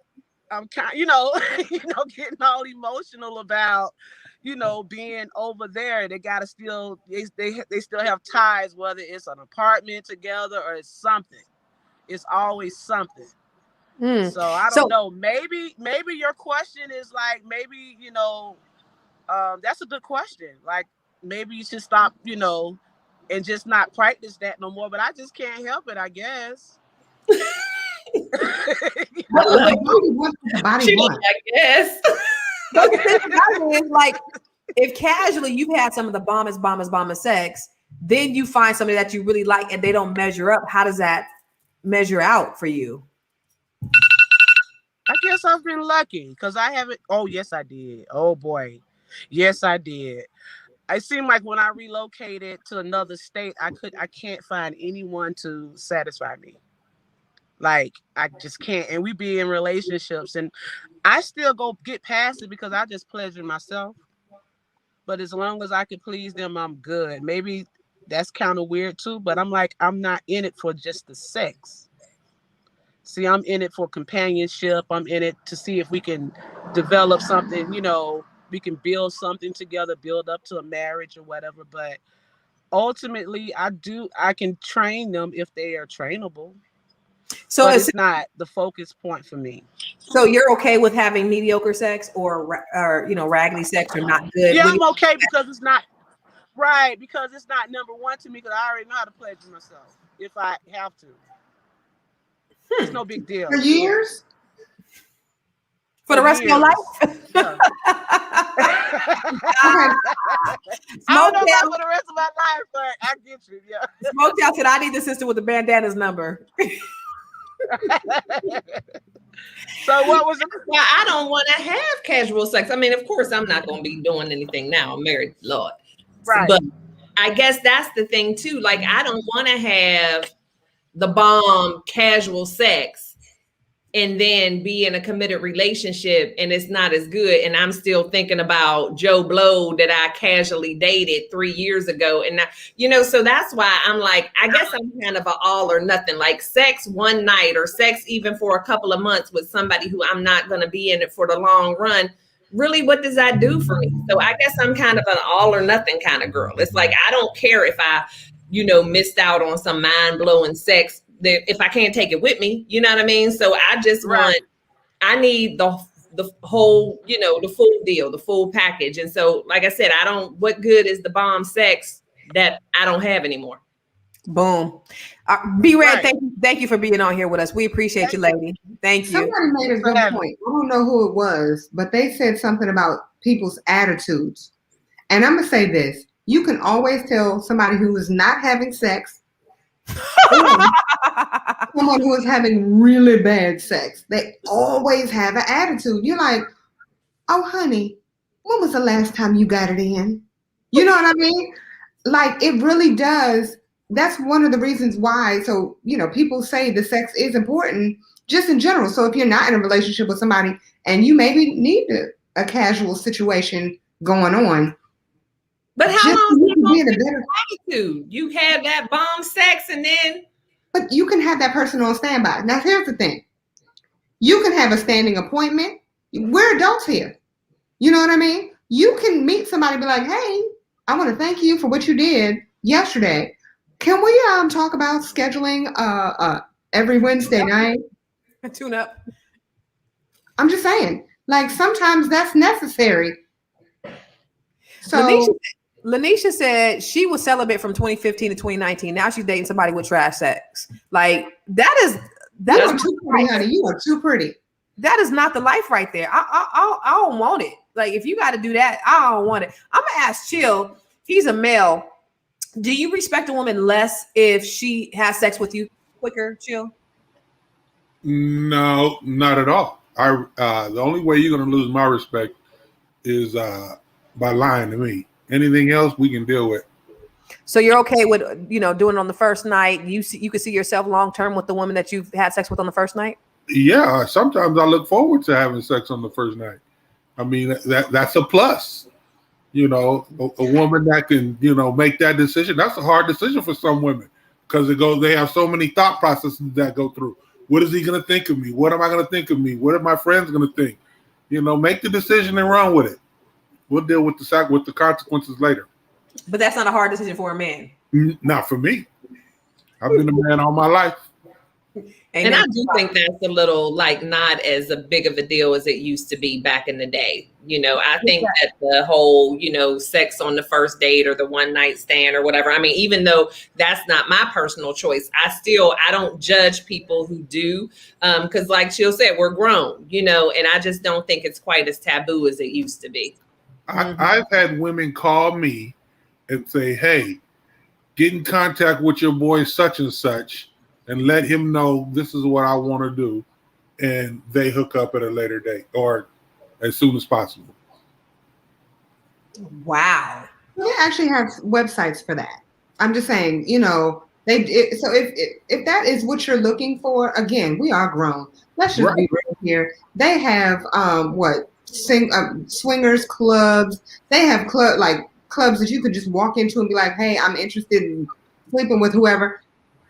I'm kind, getting all emotional about, being over there. They gotta still, they still have ties, whether it's an apartment together or it's something. It's always something. Mm. So I So don't know. Maybe your question is like, maybe, that's a good question. Like maybe you should stop, and just not practice that no more. But I just can't help it, I guess. But the body wants what the body wants. I guess. the thing about it is, like, if casually you've had some of the bombest sex, then you find somebody that you really like and they don't measure up. How does that measure out for you? I guess I've been lucky because I haven't. Oh, yes, I did. Oh, boy. Yes, I did. It seemed like when I relocated to another state, I can't find anyone to satisfy me. Like, I just can't. And we be in relationships and I still go get past it because I just pleasure myself. But as long as I can please them, I'm good. Maybe that's kind of weird too, but I'm like, I'm not in it for just the sex. See, I'm in it for companionship. I'm in it to see if we can develop something, we can build something together, build up to a marriage or whatever. But ultimately, I can train them if they are trainable. So But it's not the focus point for me. so you're okay with having mediocre sex or raggedy sex or not good? Yeah, I'm okay because it's not right, because it's not number one to me because I already know how to pleasure myself if I have to. It's no big deal. For years? For the rest of your life? Yeah. Okay. I don't know about for the rest of my life, but I get you. Yeah. Smoked out said, I need the sister with the bandana's number. So what was it? Well, I don't want to have casual sex. I mean, of course, I'm not going to be doing anything now. I'm married, Lord. Right. But I guess that's the thing too. Like, I don't want to have the bomb casual sex and then be in a committed relationship and it's not as good. And I'm still thinking about Joe Blow that I casually dated 3 years ago. And, so that's why I'm like, I guess I'm kind of an all or nothing, like sex one night or sex even for a couple of months with somebody who I'm not going to be in it for the long run. Really, what does that do for me? So I guess I'm kind of an all or nothing kind of girl. It's like, I don't care if I, missed out on some mind blowing sex if I can't take it with me, you know what I mean? So I just I need the whole, the full deal, the full package. And so, like I said, what good is the bomb sex that I don't have anymore? Boom. B-Red, thank you for being on here with us. We appreciate you, lady. Thank you. Somebody made a good point. I don't know who it was, but they said something about people's attitudes. And I'm going to say this. You can always tell somebody who is not having sex someone who is having really bad sex. They always have an attitude. You're like, oh, honey, when was the last time you got it in? You know what I mean? Like, it really does. That's one of the reasons why. So, people say the sex is important just in general. So if you're not in a relationship with somebody and you maybe need a casual situation going on, but how long you be in a better attitude? You have that bomb sex and then. But you can have that person on standby. Now, here's the thing. You can have a standing appointment. We're adults here. You know what I mean? You can meet somebody and be like, hey, I want to thank you for what you did yesterday. Can we talk about scheduling every Wednesday night? Tune up. I'm just saying. Like, sometimes that's necessary. So Lanisha said she was celibate from 2015 to 2019. Now she's dating somebody with trash sex. Like, that is too pretty, honey. You are too pretty. That is not the life right there. I don't want it. Like, if you got to do that, I don't want it. I'm gonna ask Chill. He's a male. Do you respect a woman less if she has sex with you quicker, Chill? No, not at all. The only way you're gonna lose my respect is by lying to me. Anything else we can deal with. So you're okay with, doing it on the first night? You could see yourself long term with the woman that you've had sex with on the first night? Yeah, sometimes I look forward to having sex on the first night. I mean, that's a plus. A woman that can, make that decision. That's a hard decision for some women because they have so many thought processes that go through. What is he going to think of me? What am I going to think of me? What are my friends going to think? Make the decision and run with it. We'll deal with the consequences later. But that's not a hard decision for a man. Not for me. I've been a man all my life. And I do think that's a little not as a big of a deal as it used to be back in the day. I think that the whole, sex on the first date or the one night stand or whatever. I mean, even though that's not my personal choice, I don't judge people who do. Because like Chill said, we're grown, and I just don't think it's quite as taboo as it used to be. I've had women call me and say, hey, get in contact with your boy such and such and let him know this is what I want to do. And they hook up at a later date or as soon as possible. Wow. They actually have websites for that. I'm just saying, so if that is what you're looking for, again, we are grown. Let's just be real here. They have swingers clubs. They have clubs that you could just walk into and be like, hey, I'm interested in sleeping with whoever.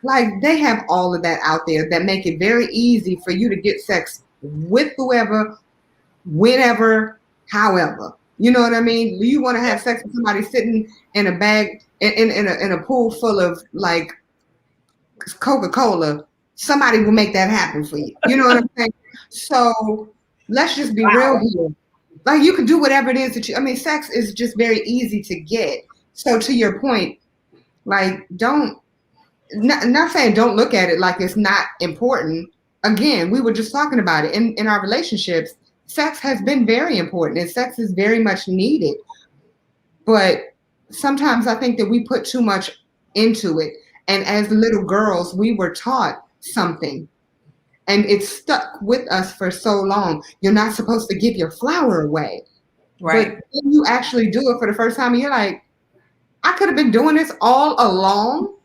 Like, they have all of that out there that make it very easy for you to get sex with whoever, whenever, however. You know what I mean? You want to have sex with somebody sitting in a bag in a pool full of like Coca-Cola, somebody will make that happen for you. You know what I'm saying? So let's just be real here. Like, you can do whatever it is sex is just very easy to get. So to your point, like, not saying don't look at it like it's not important. Again, we were just talking about it in our relationships. Sex has been very important and sex is very much needed. But sometimes I think that we put too much into it. And as little girls, we were taught something. And it's stuck with us for so long. You're not supposed to give your flower away. Right. But when you actually do it for the first time, you're like, I could have been doing this all along.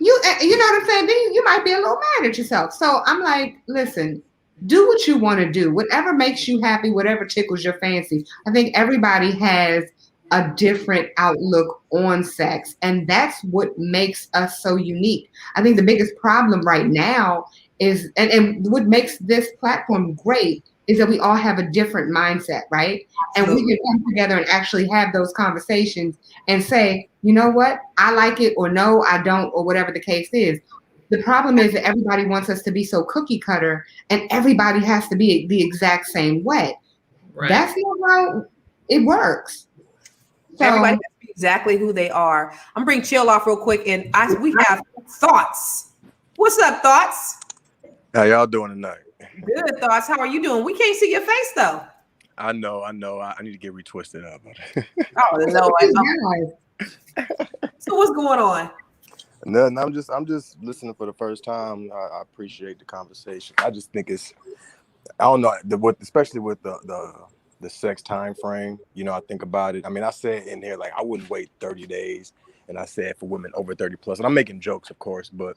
You know what I'm saying? Then you might be a little mad at yourself. So I'm like, listen, do what you want to do. Whatever makes you happy, whatever tickles your fancy. I think everybody has a different outlook on sex, and that's what makes us so unique. I think the biggest problem right now is, and what makes this platform great is that we all have a different mindset, right? And we can come together and actually have those conversations and say, you know what, I like it, or no, I don't, or whatever the case is. The problem is that everybody wants us to be so cookie cutter and everybody has to be the exact same way. Right. That's not how it works. So, everybody has to be exactly who they are. I'm bring Chill off real quick, and we have thoughts. What's up, thoughts? How y'all doing tonight? Good, thoughts. How are you doing? We can't see your face though. I know. I need to get retwisted up. Oh no! So what's going on? Nothing. I'm just listening for the first time. I appreciate the conversation. I just think I don't know, especially with the sex time frame. You know, I think about it. I mean, I said in here like I wouldn't wait 30 days, and I said for women over 30 plus. And I'm making jokes, of course, but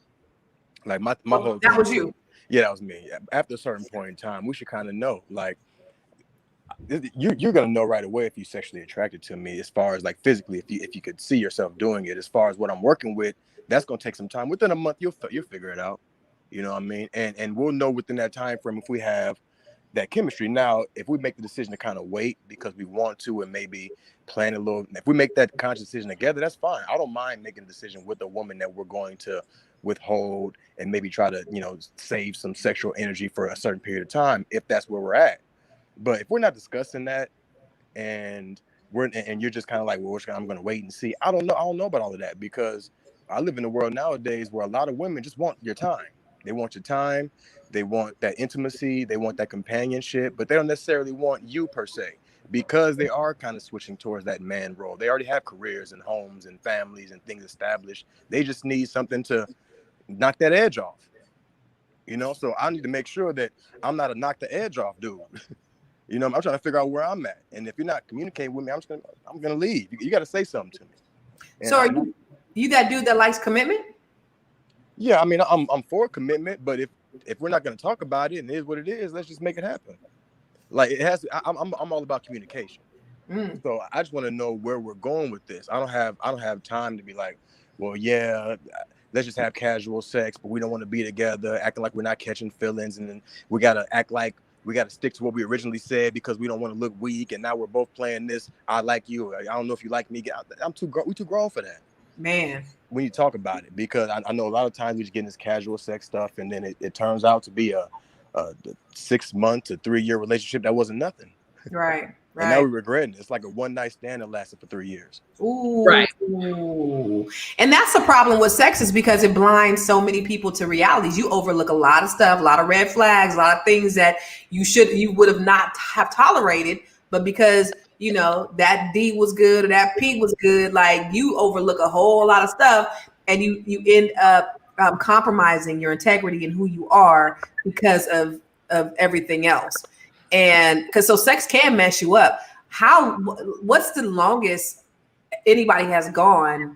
like my whole that thing, was you. Yeah, that was me. After a certain point in time, we should kind of know, like, you're gonna know right away if you're sexually attracted to me, as far as like physically, if you could see yourself doing it. As far as what I'm working with, that's gonna take some time. Within a month, you'll figure it out. You know what I mean? And we'll know within that time frame if we have that chemistry. Now, if we make the decision to kind of wait because we want to and maybe plan a little, if we make that conscious decision together, that's fine. I don't mind making a decision with a woman that we're going to withhold and maybe try to, save some sexual energy for a certain period of time if that's where we're at. But if we're not discussing that and you're just kind of like, well, I'm going to wait and see. I don't know about all of that, because I live in a world nowadays where a lot of women just want your time. They want your time. They want that intimacy. They want that companionship, but they don't necessarily want you per se, because they are kind of switching towards that man role. They already have careers and homes and families and things established. They just need something to knock that edge off, So I need to make sure that I'm not a knock the edge off dude. I'm trying to figure out where I'm at. And if you're not communicating with me, I'm gonna leave. You got to say something to me. And so are you that dude that likes commitment? Yeah, I mean, I'm for commitment, but if we're not gonna talk about it and it is what it is, let's just make it happen. Like it has to, I'm all about communication. So I just want to know where we're going with this. I don't have time to be like, well, yeah, let's just have casual sex, but we don't want to be together, acting like we're not catching feelings, and then we gotta act like we got to stick to what we originally said because we don't want to look weak. And now we're both playing this. I like you. I don't know if you like me. We too grown for that. Man. When you talk about it, because I know a lot of times we just get in this casual sex stuff, and then it turns out to be a 6 month to 3 year relationship that wasn't nothing. Right. And now we're regretting it. It's like a one night stand that lasted for 3 years. Ooh. Right. And that's the problem with sex, is because it blinds so many people to realities. You overlook a lot of stuff, a lot of red flags, a lot of things that you would have not have tolerated, but because that D was good or that P was good, like you overlook a whole lot of stuff, and you end up compromising your integrity and who you are because of everything else. And because sex can mess you up. What's the longest anybody has gone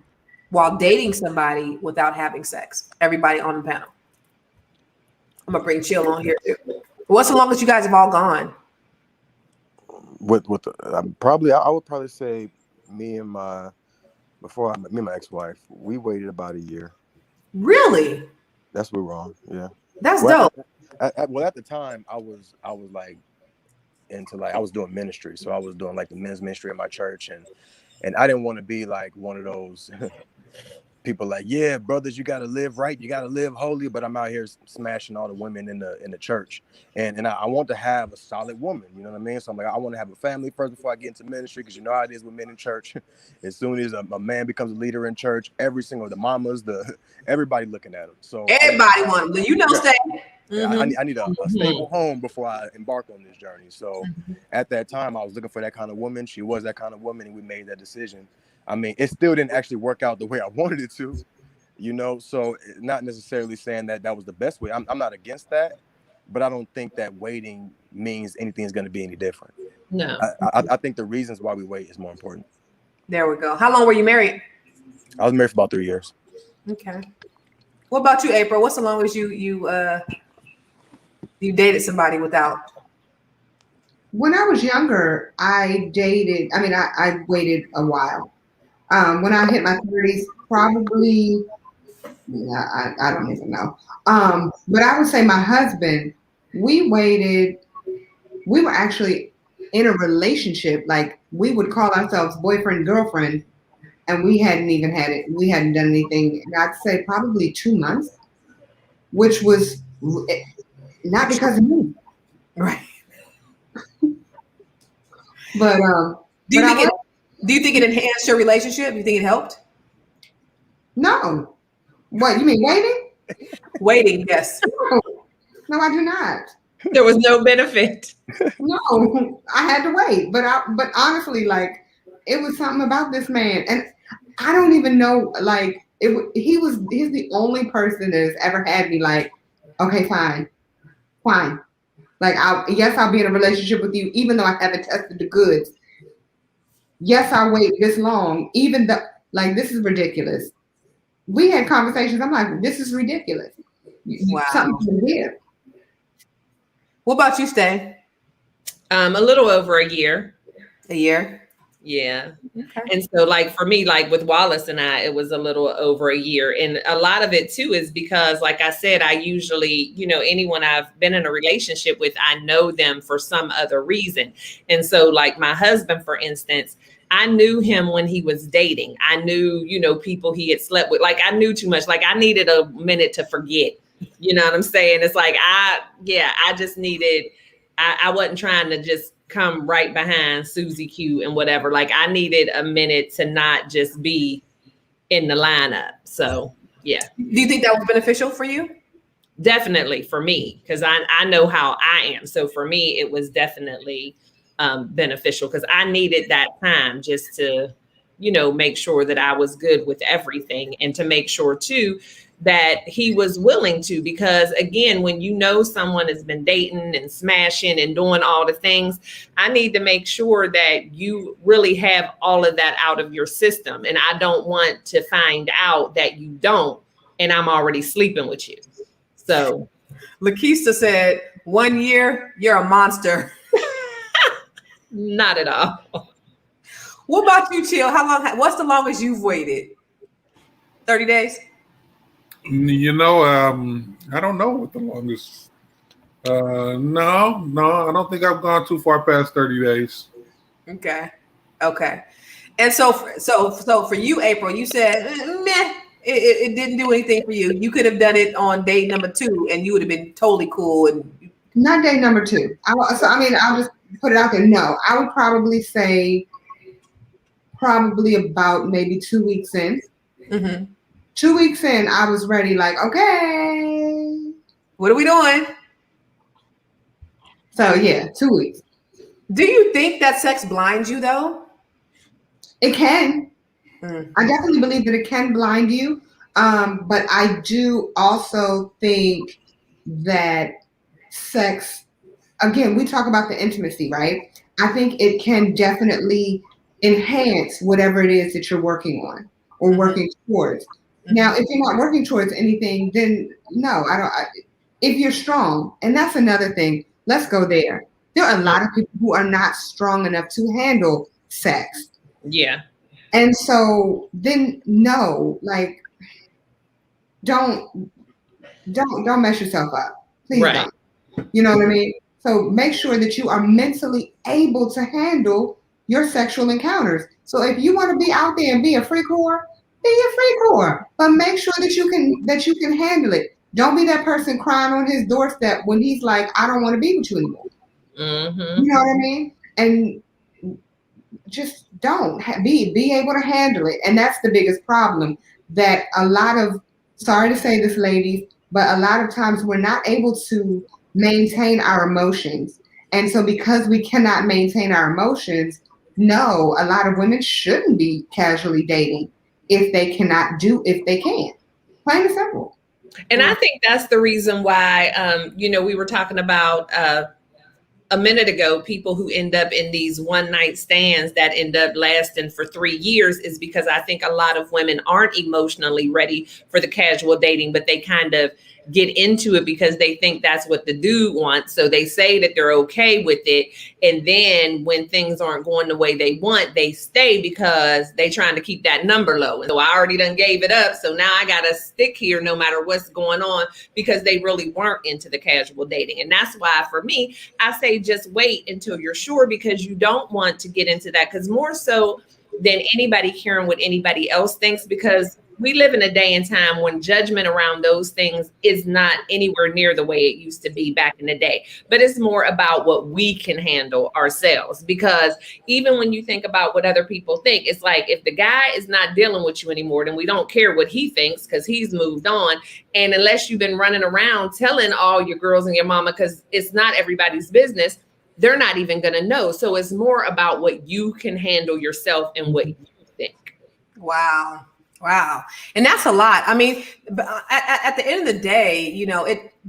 while dating somebody without having sex? Everybody on the panel. I'm gonna bring Chill on here too. What's the longest you guys have all gone? I would probably say me and my ex-wife, we waited about a year. Really? That's what we're wrong. Yeah. That's dope. At the time I was like into I was doing ministry, so I was doing like the men's ministry in my church, and I didn't want to be like one of those people like, yeah, brothers, you got to live right, you got to live holy, but I'm out here smashing all the women in the church, and I want to have a solid woman, you know what I mean? So I'm like, I want to have a family first before I get into ministry, because you know how it is with men in church. As soon as a man becomes a leader in church, the mamas, everybody looking at him. So everybody wants them. Stay. Mm-hmm. I need a stable home before I embark on this journey. So at that time, I was looking for that kind of woman. She was that kind of woman, and we made that decision. I mean, it still didn't actually work out the way I wanted it to, So not necessarily saying that was the best way. I'm not against that, but I don't think that waiting means anything is going to be any different. No. I think the reasons why we wait is more important. There we go. How long were you married? I was married for about 3 years. Okay. What about you, April? What's the longest you dated somebody without? When I was younger, I waited a while. When I hit my 30s, probably, I don't even know. But I would say my husband, we were actually in a relationship. Like, we would call ourselves boyfriend, girlfriend, and we hadn't done anything. I'd say probably 2 months, which was not because of me. Right. But Do you think it enhanced your relationship? Do you think it helped? no. What, you mean waiting? Waiting, yes. No, I do not. There was no benefit. No, I had to wait. But honestly, like, it was something about this man, and I don't even know. Like, he's the only person that has ever had me like, okay, fine. Like, I'll be in a relationship with you, even though I haven't tested the goods. Yes, I'll wait this long, even though, like, this is ridiculous. We had conversations. I'm like, this is ridiculous. Wow. Something weird. What about you, Stan? A little over a year. A year. Yeah. Okay. And so, like, for me, like with Wallace and I, it was a little over a year. And a lot of it too is because, like I said, I usually, anyone I've been in a relationship with, I know them for some other reason. And so, like, my husband, for instance, I knew him when he was dating. I knew, people he had slept with. Like, I knew too much. Like, I needed a minute to forget. You know what I'm saying? It's like, I just needed, I wasn't trying to just come right behind Susie Q and whatever. Like, I needed a minute to not just be in the lineup. So, yeah. Do you think that was beneficial for you? Definitely for me, because I know how I am. So for me, it was definitely beneficial because I needed that time just to, make sure that I was good with everything, and to make sure too that he was willing to, because again, when someone has been dating and smashing and doing all the things, I need to make sure that you really have all of that out of your system. And I don't want to find out that you don't, and I'm already sleeping with you. So Lakeisha said, 1 year, you're a monster. Not at all. What about you, Chill? What's the longest you've waited? 30 days? I don't know what the longest. No, I don't think I've gone too far past 30 days. Okay. And so for you, April, you said, meh, it didn't do anything for you. You could have done it on date number 2 and you would have been totally cool. And not date number 2. I'll just put it out there. No, I would probably say about maybe 2 weeks in. Mm-hmm. 2 weeks in, I was ready, like, okay, what are we doing? So yeah, 2 weeks. Do you think that sex blinds you though? It can. Mm. I definitely believe that it can blind you. But I do also think that sex, again, we talk about the intimacy, right? I think it can definitely enhance whatever it is that you're working on or working towards. Now, if you're not working towards anything, then no, if you're strong, and that's another thing, let's go there. There are a lot of people who are not strong enough to handle sex. Yeah. And so then no, like, don't mess yourself up. Please Right. don't. You know what I mean? So make sure that you are mentally able to handle your sexual encounters. So if you want to be out there and be a freak whore, be a freak whore. But make sure that you can handle it. Don't be that person crying on his doorstep when he's like, I don't want to be with you anymore. Mm-hmm. You know what I mean? And just don't be able to handle it. And that's the biggest problem, that a lot of, sorry to say this, ladies, but a lot of times we're not able to maintain our emotions. And so because we cannot maintain our emotions, no, a lot of women shouldn't be casually dating if they can. Plain and simple. And I think that's the reason why, we were talking about a minute ago, people who end up in these one night stands that end up lasting for 3 years is because I think a lot of women aren't emotionally ready for the casual dating, but they kind of get into it because they think that's what the dude wants. So they say that they're okay with it. And then when things aren't going the way they want, they stay because they trying to keep that number low. And so I already done gave it up. So now I got to stick here no matter what's going on, because they really weren't into the casual dating. And that's why for me, I say just wait until you're sure, because you don't want to get into that, because more so than anybody caring what anybody else thinks, because we live in a day and time when judgment around those things is not anywhere near the way it used to be back in the day. But it's more about what we can handle ourselves. Because even when you think about what other people think, it's like if the guy is not dealing with you anymore, then we don't care what he thinks because he's moved on. And unless you've been running around telling all your girls and your mama, because it's not everybody's business, they're not even going to know. So it's more about what you can handle yourself and what you think. Wow. Wow. And that's a lot. I mean, at the end of the day,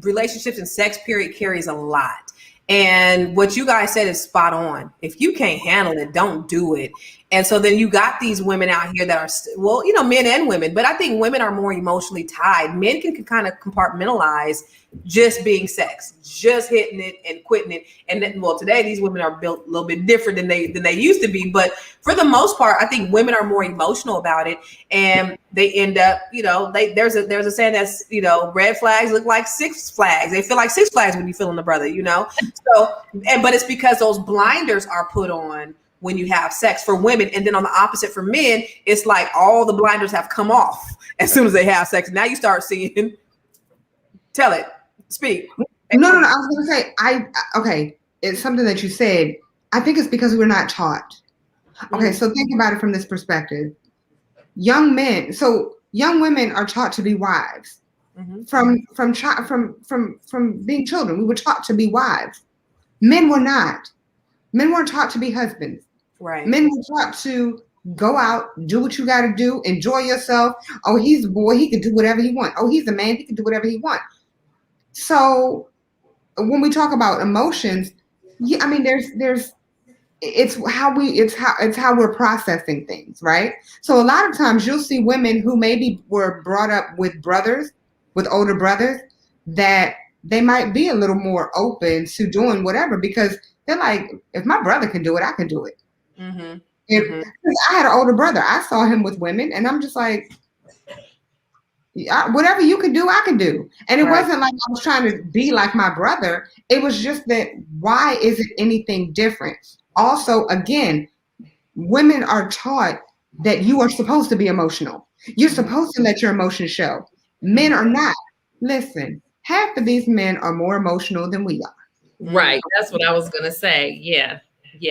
relationships and sex period carries a lot. And what you guys said is spot on. If you can't handle it, don't do it. And so then you got these women out here that are, men and women, but I think women are more emotionally tied. Men can kind of compartmentalize just being sex, just hitting it and quitting it. And then, today these women are built a little bit different than they used to be. But for the most part, I think women are more emotional about it, and they end up, there's a saying that's, red flags look like Six Flags. They feel like Six Flags when you feeling the brother, So, but it's because those blinders are put on when you have sex for women. And then on the opposite for men, it's like all the blinders have come off as soon as they have sex. Now you start seeing, tell it, speak. No. I was going to say, it's something that you said. I think it's because we're not taught. Okay. So think about it from this perspective. Young women are taught to be wives. Mm-hmm. From being children. We were taught to be wives. Men were not. Men weren't taught to be husbands. Right. Men were taught to go out, do what you got to do, enjoy yourself. Oh, he's a boy. He can do whatever he wants. Oh, he's a man. He can do whatever he wants. So when we talk about emotions, it's how we're processing things, right? So a lot of times you'll see women who maybe were brought up with older brothers, that they might be a little more open to doing whatever, because they're like, if my brother can do it, I can do it. Mm-hmm. I had an older brother. I saw him with women, and I'm just like, whatever you can do, I can do. And it wasn't like I was trying to be like my brother. It was just that, why is it anything different? Also, again, women are taught that you are supposed to be emotional. You're supposed to let your emotions show. Men are not. Listen, half of these men are more emotional than we are. Right. That's what I was going to say. Yeah.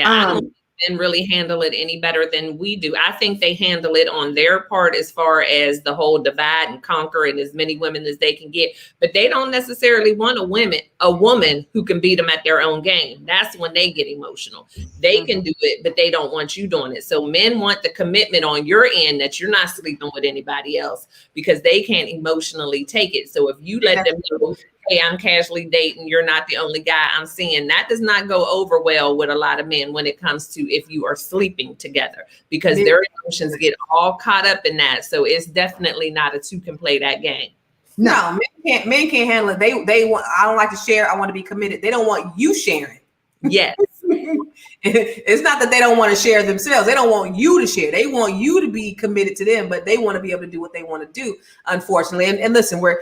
I don't think men really handle it any better than we do. I think they handle it on their part as far as the whole divide and conquer and as many women as they can get. But they don't necessarily want a woman who can beat them at their own game. That's when they get emotional. They can do it, but they don't want you doing it. So men want the commitment on your end that you're not sleeping with anybody else, because they can't emotionally take it. So if you let them know, hey, I'm casually dating, you're not the only guy I'm seeing, that does not go over well with a lot of men when it comes to if you are sleeping together, because their emotions get all caught up in that. So it's definitely not a two can play that game. No, men can't handle it. They want, I don't like to share, I want to be committed. They don't want you sharing. Yes. It's not that they don't want to share themselves. They don't want you to share. They want you to be committed to them, but they want to be able to do what they want to do, unfortunately. And listen, we're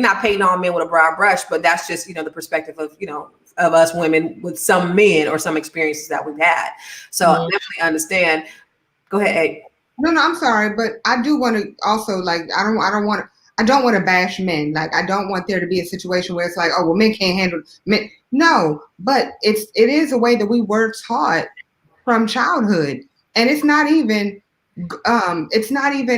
not painting on men with a broad brush, but that's just, the perspective of, of us women with some men or some experiences that we've had. So I definitely understand. Go ahead, Abe. No, I'm sorry, but I do want to also, like, I don't want to bash men. Like, I don't want there to be a situation where it's like, oh, well, men can't handle men. No, but it is a way that we were taught from childhood. And it's not even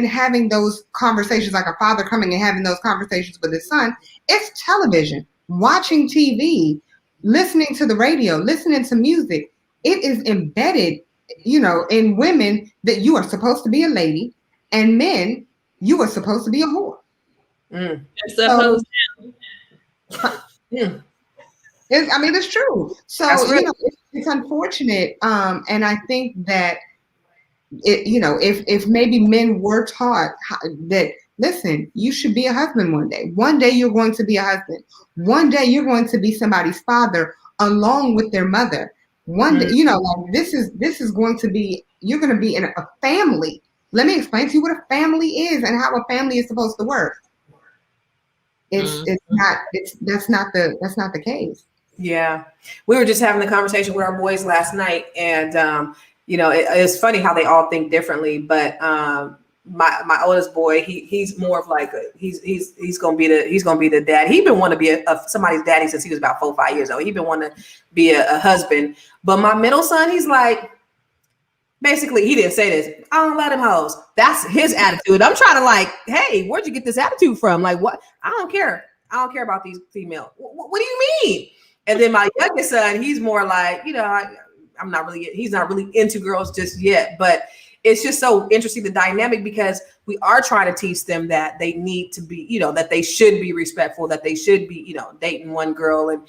having those conversations, like a father coming and having those conversations with his son. It's television, watching TV, listening to the radio, listening to music. It is embedded, in women that you are supposed to be a lady, and men, you are supposed to be a whore. Mm. Suppose Mm. It's true. So, That's real. it's unfortunate. And I think that if maybe men were taught that, listen, you should be a husband one day. One day you're going to be a husband. One day you're going to be somebody's father along with their mother. One day, like this is going to be, you're going to be in a family. Let me explain to you what a family is and how a family is supposed to work. That's not the case. Yeah, we were just having the conversation with our boys last night, and it's funny how they all think differently. But my oldest boy, he's more of like he's gonna be the dad. He's been wanting to be somebody's daddy since he was about 4 or 5 years old. He's been wanting to be a husband. But my middle son, he's like, basically, he didn't say this, I don't let him hoes. That's his attitude. I'm trying to like, hey, where'd you get this attitude from? Like, what? I don't care about these females. What do you mean? And then my youngest son, he's more like, he's not really into girls just yet. But it's just so interesting, the dynamic, because we are trying to teach them that they need to be, that they should be respectful, that they should be, dating one girl. And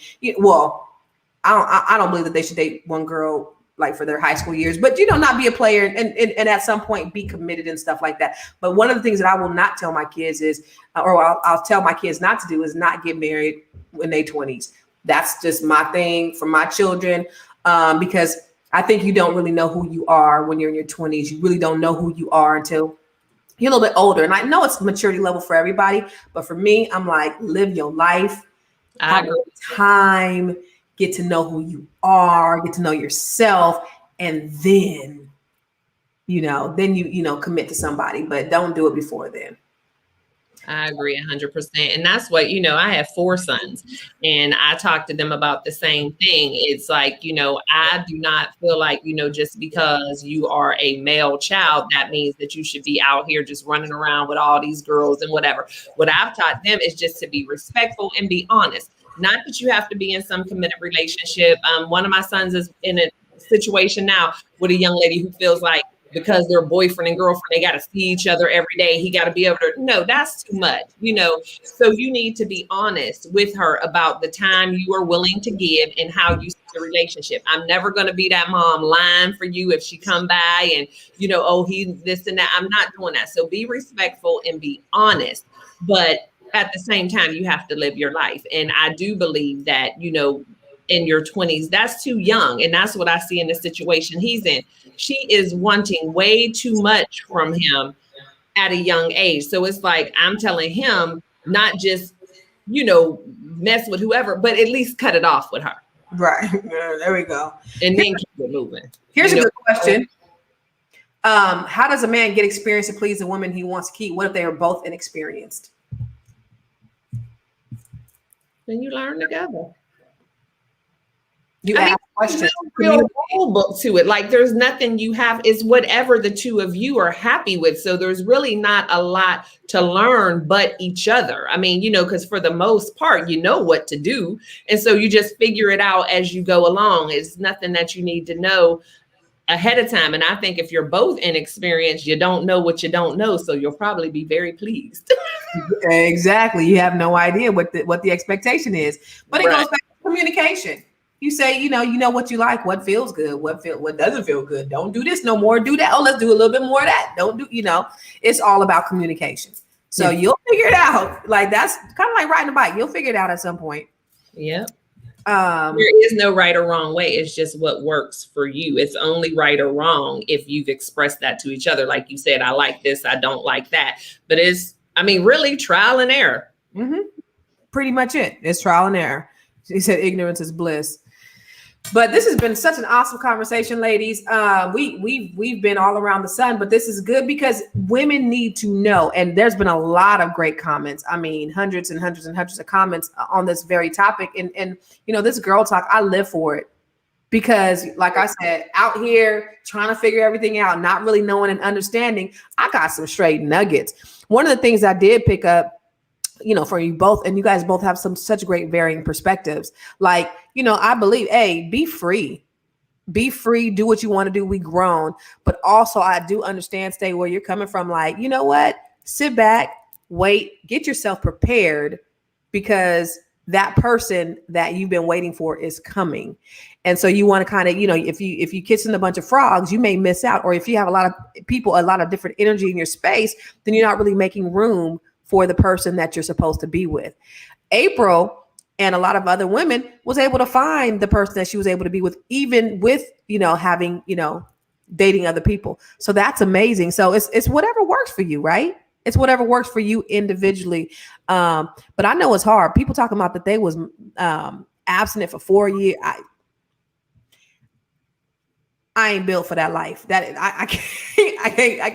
I don't believe that they should date one girl like for their high school years, but not be a player and at some point be committed and stuff like that. But one of the things that I will not tell my kids is, or I'll tell my kids not to do, is not get married in their 20s. That's just my thing for my children, because I think you don't really know who you are when you're in your 20s. You really don't know who you are until you're a little bit older. And I know it's maturity level for everybody, but for me, I'm like, live your life, have time, get to know who you are, get to know yourself, and then, then you commit to somebody, but don't do it before then. I agree 100%. And that's what, I have 4 sons, and I talk to them about the same thing. It's like, I do not feel like, just because you are a male child, that means that you should be out here just running around with all these girls and whatever. What I've taught them is just to be respectful and be honest. Not that you have to be in some committed relationship. One of my sons is in a situation now with a young lady who feels like, because they're boyfriend and girlfriend, they got to see each other every day. He got to be able to, no, that's too much, So you need to be honest with her about the time you are willing to give and how you see the relationship. I'm never going to be that mom lying for you if she come by and, he this and that. I'm not doing that. So be respectful and be honest. But at the same time, you have to live your life. And I do believe that, in your 20s, that's too young. And that's what I see in the situation he's in. She is wanting way too much from him at a young age. So it's like, I'm telling him not just, mess with whoever, but at least cut it off with her. Right. There we go. And then keep it moving. Here's a good question. How does a man get experience to please the woman he wants to keep? What if they are both inexperienced? Then you learn together. You ask questions. There's no real rule book to it. Like, there's nothing you have. It's whatever the two of you are happy with. So there's really not a lot to learn but each other. I mean, because for the most part, you know what to do. And so you just figure it out as you go along. It's nothing that you need to know ahead of time. And I think if you're both inexperienced, you don't know what you don't know. So you'll probably be very pleased. Exactly. You have no idea what the expectation is. But it goes back to communication. You say, you know what you like, what feels good, what doesn't feel good. Don't do this no more. Do that. Oh, let's do a little bit more of that. Don't do, it's all about communication. So you'll figure it out. Like, that's kind of like riding a bike. You'll figure it out at some point. Yeah. There is no right or wrong way. It's just what works for you. It's only right or wrong if you've expressed that to each other. Like you said, I like this, I don't like that. But really trial and error. Mm-hmm. Pretty much it. It's trial and error. She said ignorance is bliss. But this has been such an awesome conversation, ladies. We've been all around the sun, but this is good because women need to know. And there's been a lot of great comments. I mean, hundreds and hundreds and hundreds of comments on this very topic. And this girl talk, I live for it. Because like I said, out here trying to figure everything out, not really knowing and understanding, I got some straight nuggets. One of the things I did pick up, for you both, and you guys both have such great varying perspectives. Like, I believe, be free, do what you want to do. We grown, but also I do understand, stay where you're coming from. Like, you know what? Sit back, wait, get yourself prepared, because that person that you've been waiting for is coming. And so you want to kind of, if you kissing a bunch of frogs, you may miss out. Or if you have a lot of people, a lot of different energy in your space, then you're not really making room for the person that you're supposed to be with. April and a lot of other women was able to find the person that she was able to be with, even with, having, dating other people. So that's amazing. So it's whatever works for you, right? It's whatever works for you individually. But I know it's hard. People talking about that they was abstinent for 4 years. I ain't built for that life. That I can't. I can't. I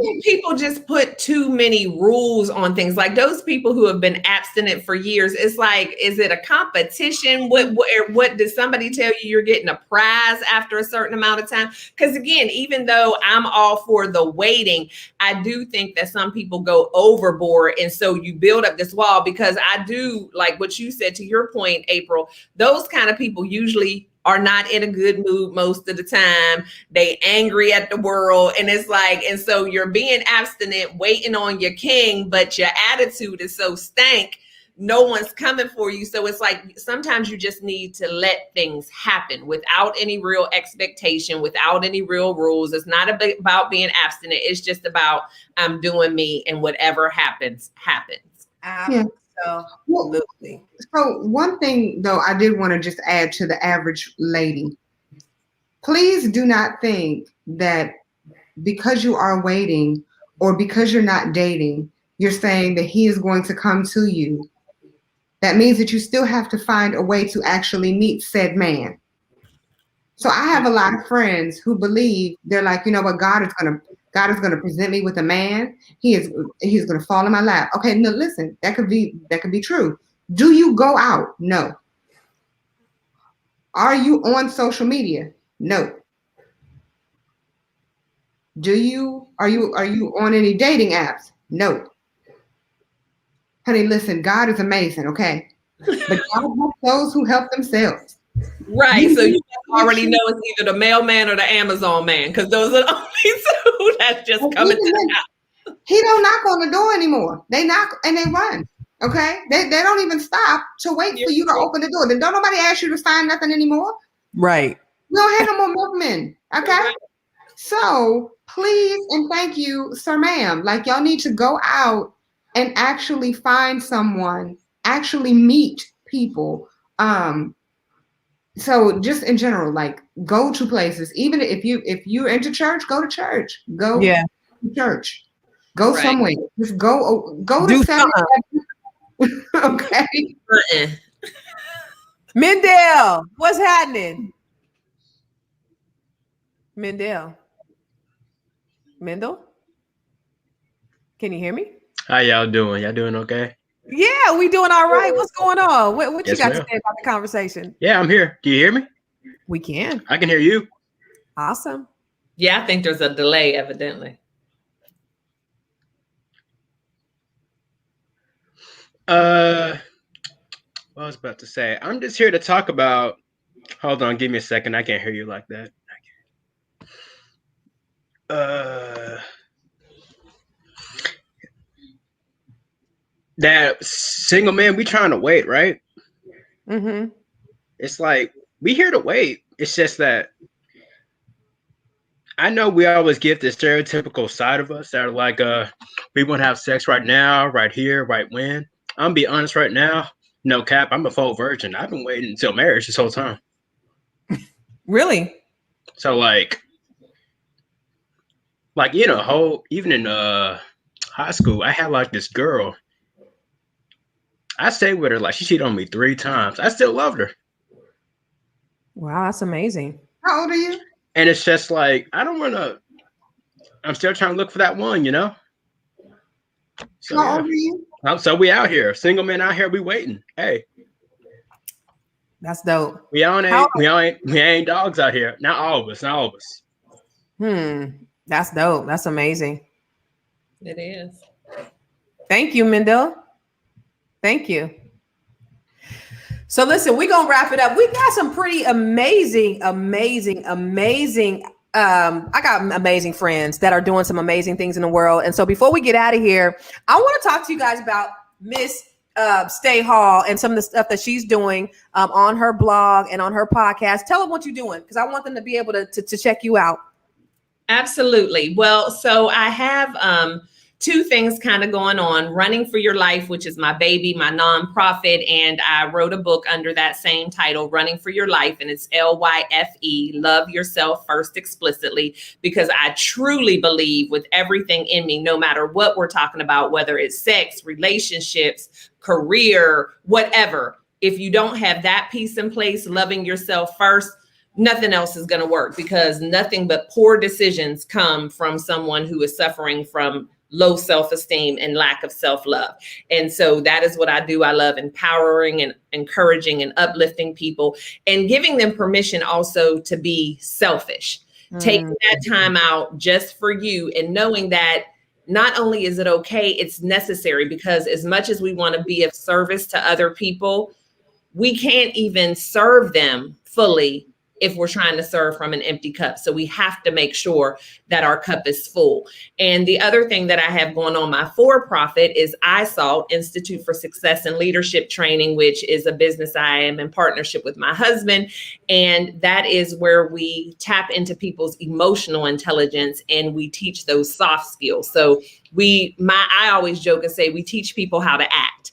think people just put too many rules on things. Like those people who have been abstinent for years. It's like, is it a competition? What did somebody tell you? You're getting a prize after a certain amount of time? Because again, even though I'm all for the waiting, I do think that some people go overboard, and so you build up this wall. Because I do like what you said, to your point, April. Those kind of people usually are not in a good mood most of the time. They angry at the world. And it's like, and so you're being abstinent, waiting on your king, but your attitude is so stank, no one's coming for you. So it's like, sometimes you just need to let things happen without any real expectation, without any real rules. It's not about being abstinent. It's just about, I'm doing me, and whatever happens, happens. Yeah. Absolutely. So one thing though, I did want to just add to the average lady. Please do not think that because you are waiting or because you're not dating, you're saying that he is going to come to you. That means that you still have to find a way to actually meet said man. So I have a lot of friends who believe, they're like, you know what, God is going to present me with a man. He's going to fall in my lap. Okay, no, listen, that could be true. Do you go out? No. Are you on social media? No. Are you on any dating apps? No. Honey, listen, God is amazing, okay? But God helps those who help themselves. Right. So you already know it's either the mailman or the Amazon man, because those are the only two that's just coming to the house. He don't knock on the door anymore. They knock and they run. Okay? They don't even stop to wait for you to open the door. Then don't nobody ask you to sign nothing anymore. Right. We don't have no more milkmen. Okay? Right. So please and thank you, sir, ma'am. Like, y'all need to go out and actually find someone, actually meet people. So just in general, like, go to places. Even if you're into church, go to church. Go to church. Go somewhere. Just go to 7. Okay. Mendel, what's happening? Mendel, can you hear me? How y'all doing? Y'all doing okay? Yeah, we doing all right. What's going on? What Yes, you got ma'am. to say about the conversation? Yeah, I'm here. Do you hear me? We can. I can hear you. Awesome. Yeah, I think there's a delay, evidently. What I was about to say. I'm just here to talk about. Hold on, give me a second. I can't hear you like that. That single man, we trying to wait, right? Mm-hmm. It's like we here to wait. It's just that I know we always give the stereotypical side of us that are like, we want to have sex right now, right here, right when. I'm gonna be honest right now. No cap, I'm a full virgin. I've been waiting until marriage this whole time. Really? So like even in high school, I had like this girl. I stayed with her, like she cheated on me 3 times. I still loved her. Wow, that's amazing. How old are you? And it's just like, I'm still trying to look for that one, you know? So, How old are you? So we out here, single men out here, we waiting. Hey. That's dope. We ain't dogs out here. Not all of us. That's dope. That's amazing. It is. Thank you, Mendel. Thank you. So listen, we're going to wrap it up. We got some pretty amazing I got amazing friends that are doing some amazing things in the world. And so before we get out of here, I want to talk to you guys about Miss Stay Hall and some of the stuff that she's doing on her blog and on her podcast. Tell them what you're doing, because I want them to be able to check you out. Absolutely. Well, so I have two things kind of going on: Running for Your Life, which is my baby, my nonprofit. And I wrote a book under that same title, Running for Your Life. And it's LYFE, Love Yourself First Explicitly, because I truly believe with everything in me, no matter what we're talking about, whether it's sex, relationships, career, whatever, if you don't have that piece in place, loving yourself first, nothing else is going to work, because nothing but poor decisions come from someone who is suffering from low self-esteem and lack of self-love. And so that is what I do. I love empowering and encouraging and uplifting people and giving them permission also to be selfish, taking that time out just for you, and knowing that not only is it okay, it's necessary, because as much as we want to be of service to other people, we can't even serve them fully if we're trying to serve from an empty cup. So we have to make sure that our cup is full. And the other thing that I have going on, my for-profit, is ISALT, Institute for Success and Leadership Training, which is a business I am in partnership with my husband. And that is where we tap into people's emotional intelligence and we teach those soft skills. So I always joke and say we teach people how to act.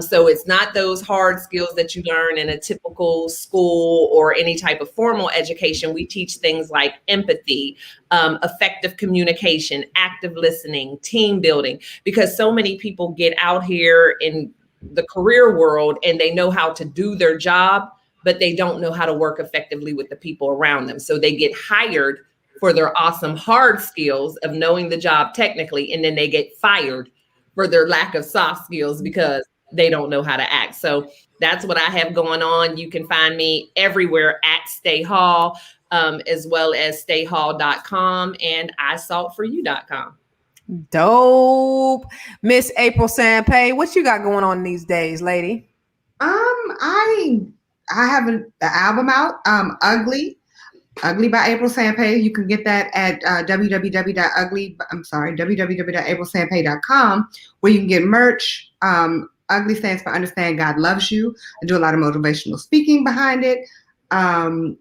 So it's not those hard skills that you learn in a typical school or any type of formal education. We teach things like empathy, effective communication, active listening, team building, because so many people get out here in the career world and they know how to do their job, but they don't know how to work effectively with the people around them. So they get hired for their awesome hard skills of knowing the job technically, and then they get fired for their lack of soft skills because they don't know how to act. So that's what I have going on. You can find me everywhere at Stay Hall, as well as stayhall.com and isaltforyou.com. Dope. Miss April Sampay, what you got going on these days, lady? I have an album out, Ugly by April Sampay. You can get that at www.aprilsampay.com, where you can get merch. Ugly stands for Understand God Loves You. I do a lot of motivational speaking behind it. And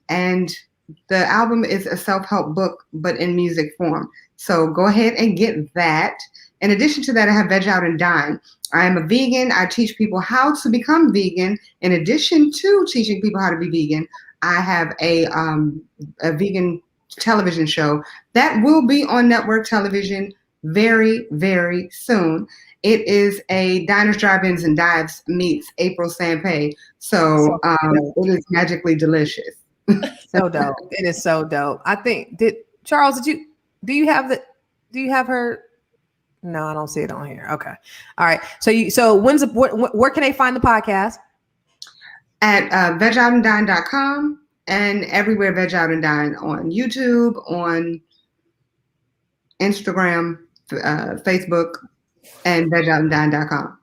the album is a self-help book, but in music form. So go ahead and get that. In addition to that, I have Veg Out and Dine. I am a vegan. I teach people how to become vegan. In addition to teaching people how to be vegan, I have a vegan television show that will be on network television very, very soon. It is a Diners, Drive-Ins, and Dives meets April Sampay. So it is magically delicious. So dope. It is so dope. I think, Charles, do you have her? No, I don't see it on here. Okay. All right. So where can they find the podcast? At vegoutandDine.com and everywhere Veg Out and Dine, on YouTube, on Instagram, Facebook, and vegoutandDine.com.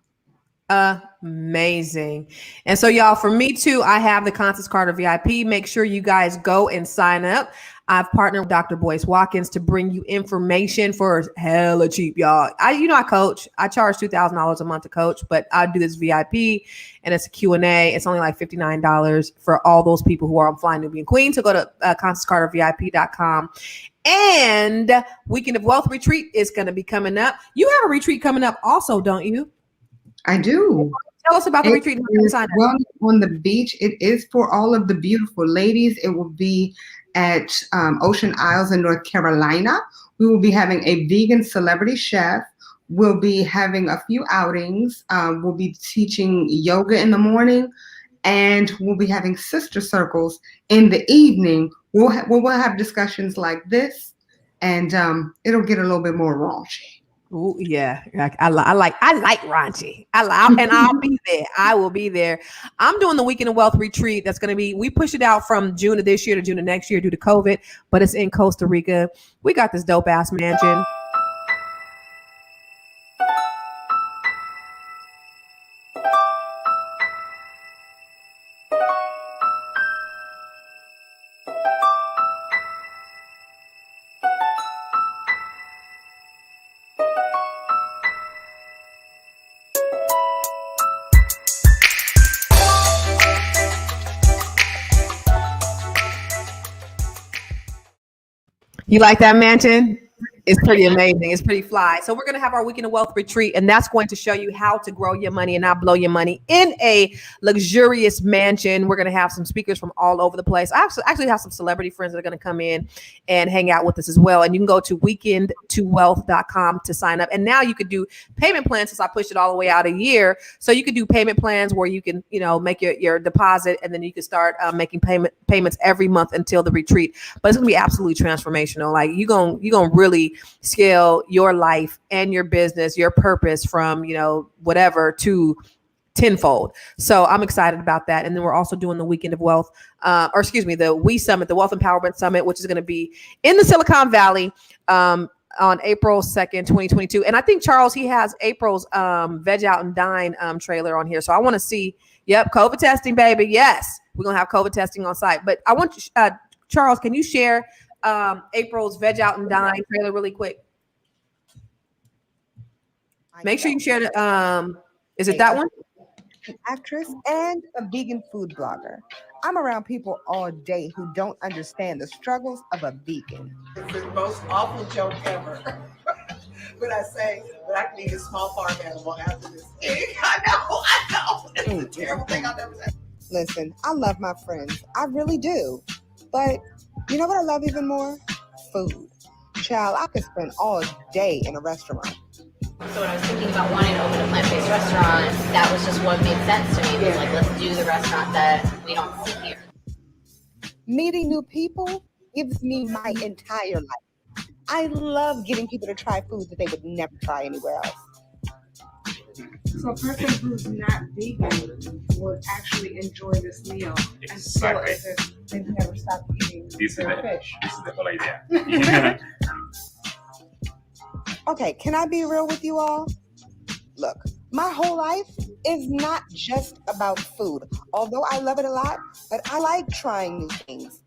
Amazing. And so y'all, for me too, I have the Constance Carter VIP. Make sure you guys go and sign up. I've partnered with Dr. Boyce Watkins to bring you information for hella cheap, y'all. I coach. I charge $2,000 a month to coach, but I do this VIP and it's a Q&A. It's only like $59 for all those people who are on Flying Nubian Queen. So go to ConstanceCarterVIP.com. And Weekend of Wealth Retreat is going to be coming up. You have a retreat coming up also, don't you? I do. Tell us about the retreat. Well, on the beach. It is for all of the beautiful ladies. It will be at Ocean Isles in North Carolina. We will be having a vegan celebrity chef. We'll be having a few outings. We'll be teaching yoga in the morning, and we'll be having sister circles in the evening. We'll have discussions like this, and it'll get a little bit more raunchy. Ooh, yeah, I like raunchy. And I'll be there. I will be there. I'm doing the Weekend of Wealth Retreat. That's going to be, we pushed it out from June of this year to June of next year due to COVID, but it's in Costa Rica. We got this dope ass mansion. You like that mansion? It's pretty amazing. It's pretty fly. So we're going to have our Weekend of Wealth retreat, and that's going to show you how to grow your money and not blow your money in a luxurious mansion. We're going to have some speakers from all over the place. I actually have some celebrity friends that are going to come in and hang out with us as well. And you can go to weekendtowealth.com to sign up. And now you could do payment plans, since I pushed it all the way out a year. So you could do payment plans where you can, make your deposit, and then you can start making payments every month until the retreat. But it's going to be absolutely transformational. Like you're going to really scale your life and your business, your purpose from, whatever to tenfold. So I'm excited about that. And then we're also doing the Weekend of Wealth, the We Summit, the Wealth Empowerment Summit, which is going to be in the Silicon Valley on April 2nd, 2022. And I think Charles, he has April's Veg Out and Dine trailer on here. So I want to see, COVID testing, baby. Yes, we're going to have COVID testing on site. But I want you, Charles, can you share April's Veg Out and Dine trailer really quick? Make sure you share the, is it that one? An actress and a vegan food blogger. I'm around people all day who don't understand the struggles of a vegan. It's the most awful joke ever. When I say that I can eat a small farm animal after this. I know. It's a terrible thing I've never said. Listen, I love my friends. I really do. But you know what I love even more? Food. Child, I could spend all day in a restaurant. So when I was thinking about wanting to open a plant-based restaurant, that was just what made sense to me. It was like, let's do the restaurant that we don't see here. Meeting new people gives me my entire life. I love getting people to try foods that they would never try anywhere else. So a person who's not vegan would actually enjoy this meal and feel as if they've never stopped eating their fish. This is the whole idea. Okay, can I be real with you all? Look, my whole life is not just about food. Although I love it a lot, but I like trying new things.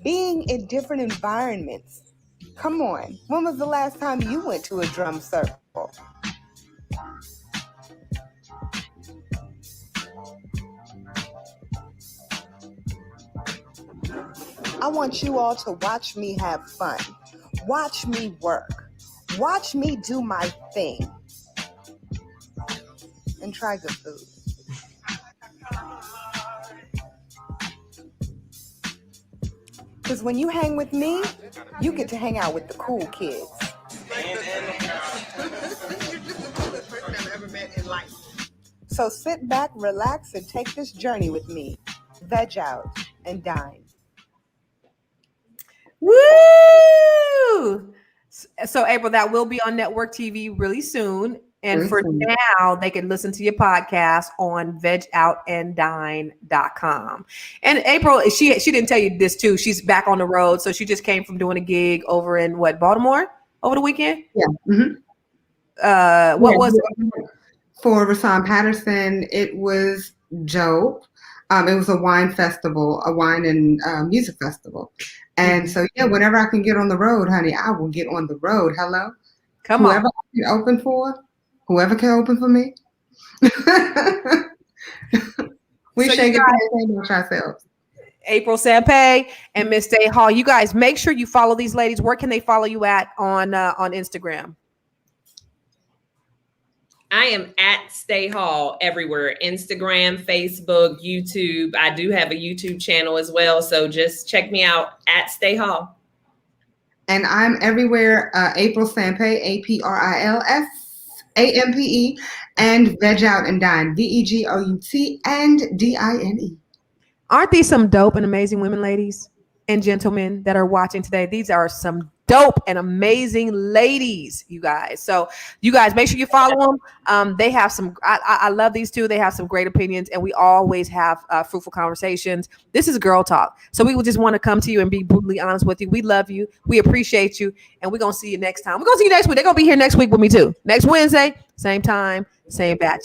Being in different environments. Come on, when was the last time you went to a drum circle? I want you all to watch me have fun. Watch me work. Watch me do my thing. And try good food. Because when you hang with me, you get to hang out with the cool kids. So sit back, relax, and take this journey with me. Veg out and dine. Woo! So April, that will be on network TV really soon. And for now, they can listen to your podcast on vegoutandDine.com. And April, she didn't tell you this too. She's back on the road. So she just came from doing a gig over in Baltimore over the weekend? Yeah. Mm-hmm. What was it? For Rasan Patterson, it was dope. It was a wine festival, a wine and music festival. And so, whenever I can get on the road, honey, I will get on the road. Hello? Come on. Whoever I can open for, whoever can open for me. We So shake you it amongst ourselves. April Sampe and Miss Day Hall. You guys make sure you follow these ladies. Where can they follow you at on Instagram? I am at Stay Hall everywhere. Instagram, Facebook, YouTube. I do have a YouTube channel as well. So just check me out at Stay Hall. And I'm everywhere, April Sampe, APRILSAMPE, and Veg Out and Dine, VEGOUT and DINE. Aren't these some dope and amazing women, ladies and gentlemen that are watching today? These are some dope and amazing ladies, you guys. So you guys make sure you follow them. They have some, I love these two. They have some great opinions, and we always have fruitful conversations. This is girl talk. So we would just want to come to you and be brutally honest with you. We love you. We appreciate you. And we're going to see you next time. We're going to see you next week. They're going to be here next week with me too. Next Wednesday, same time, same batch.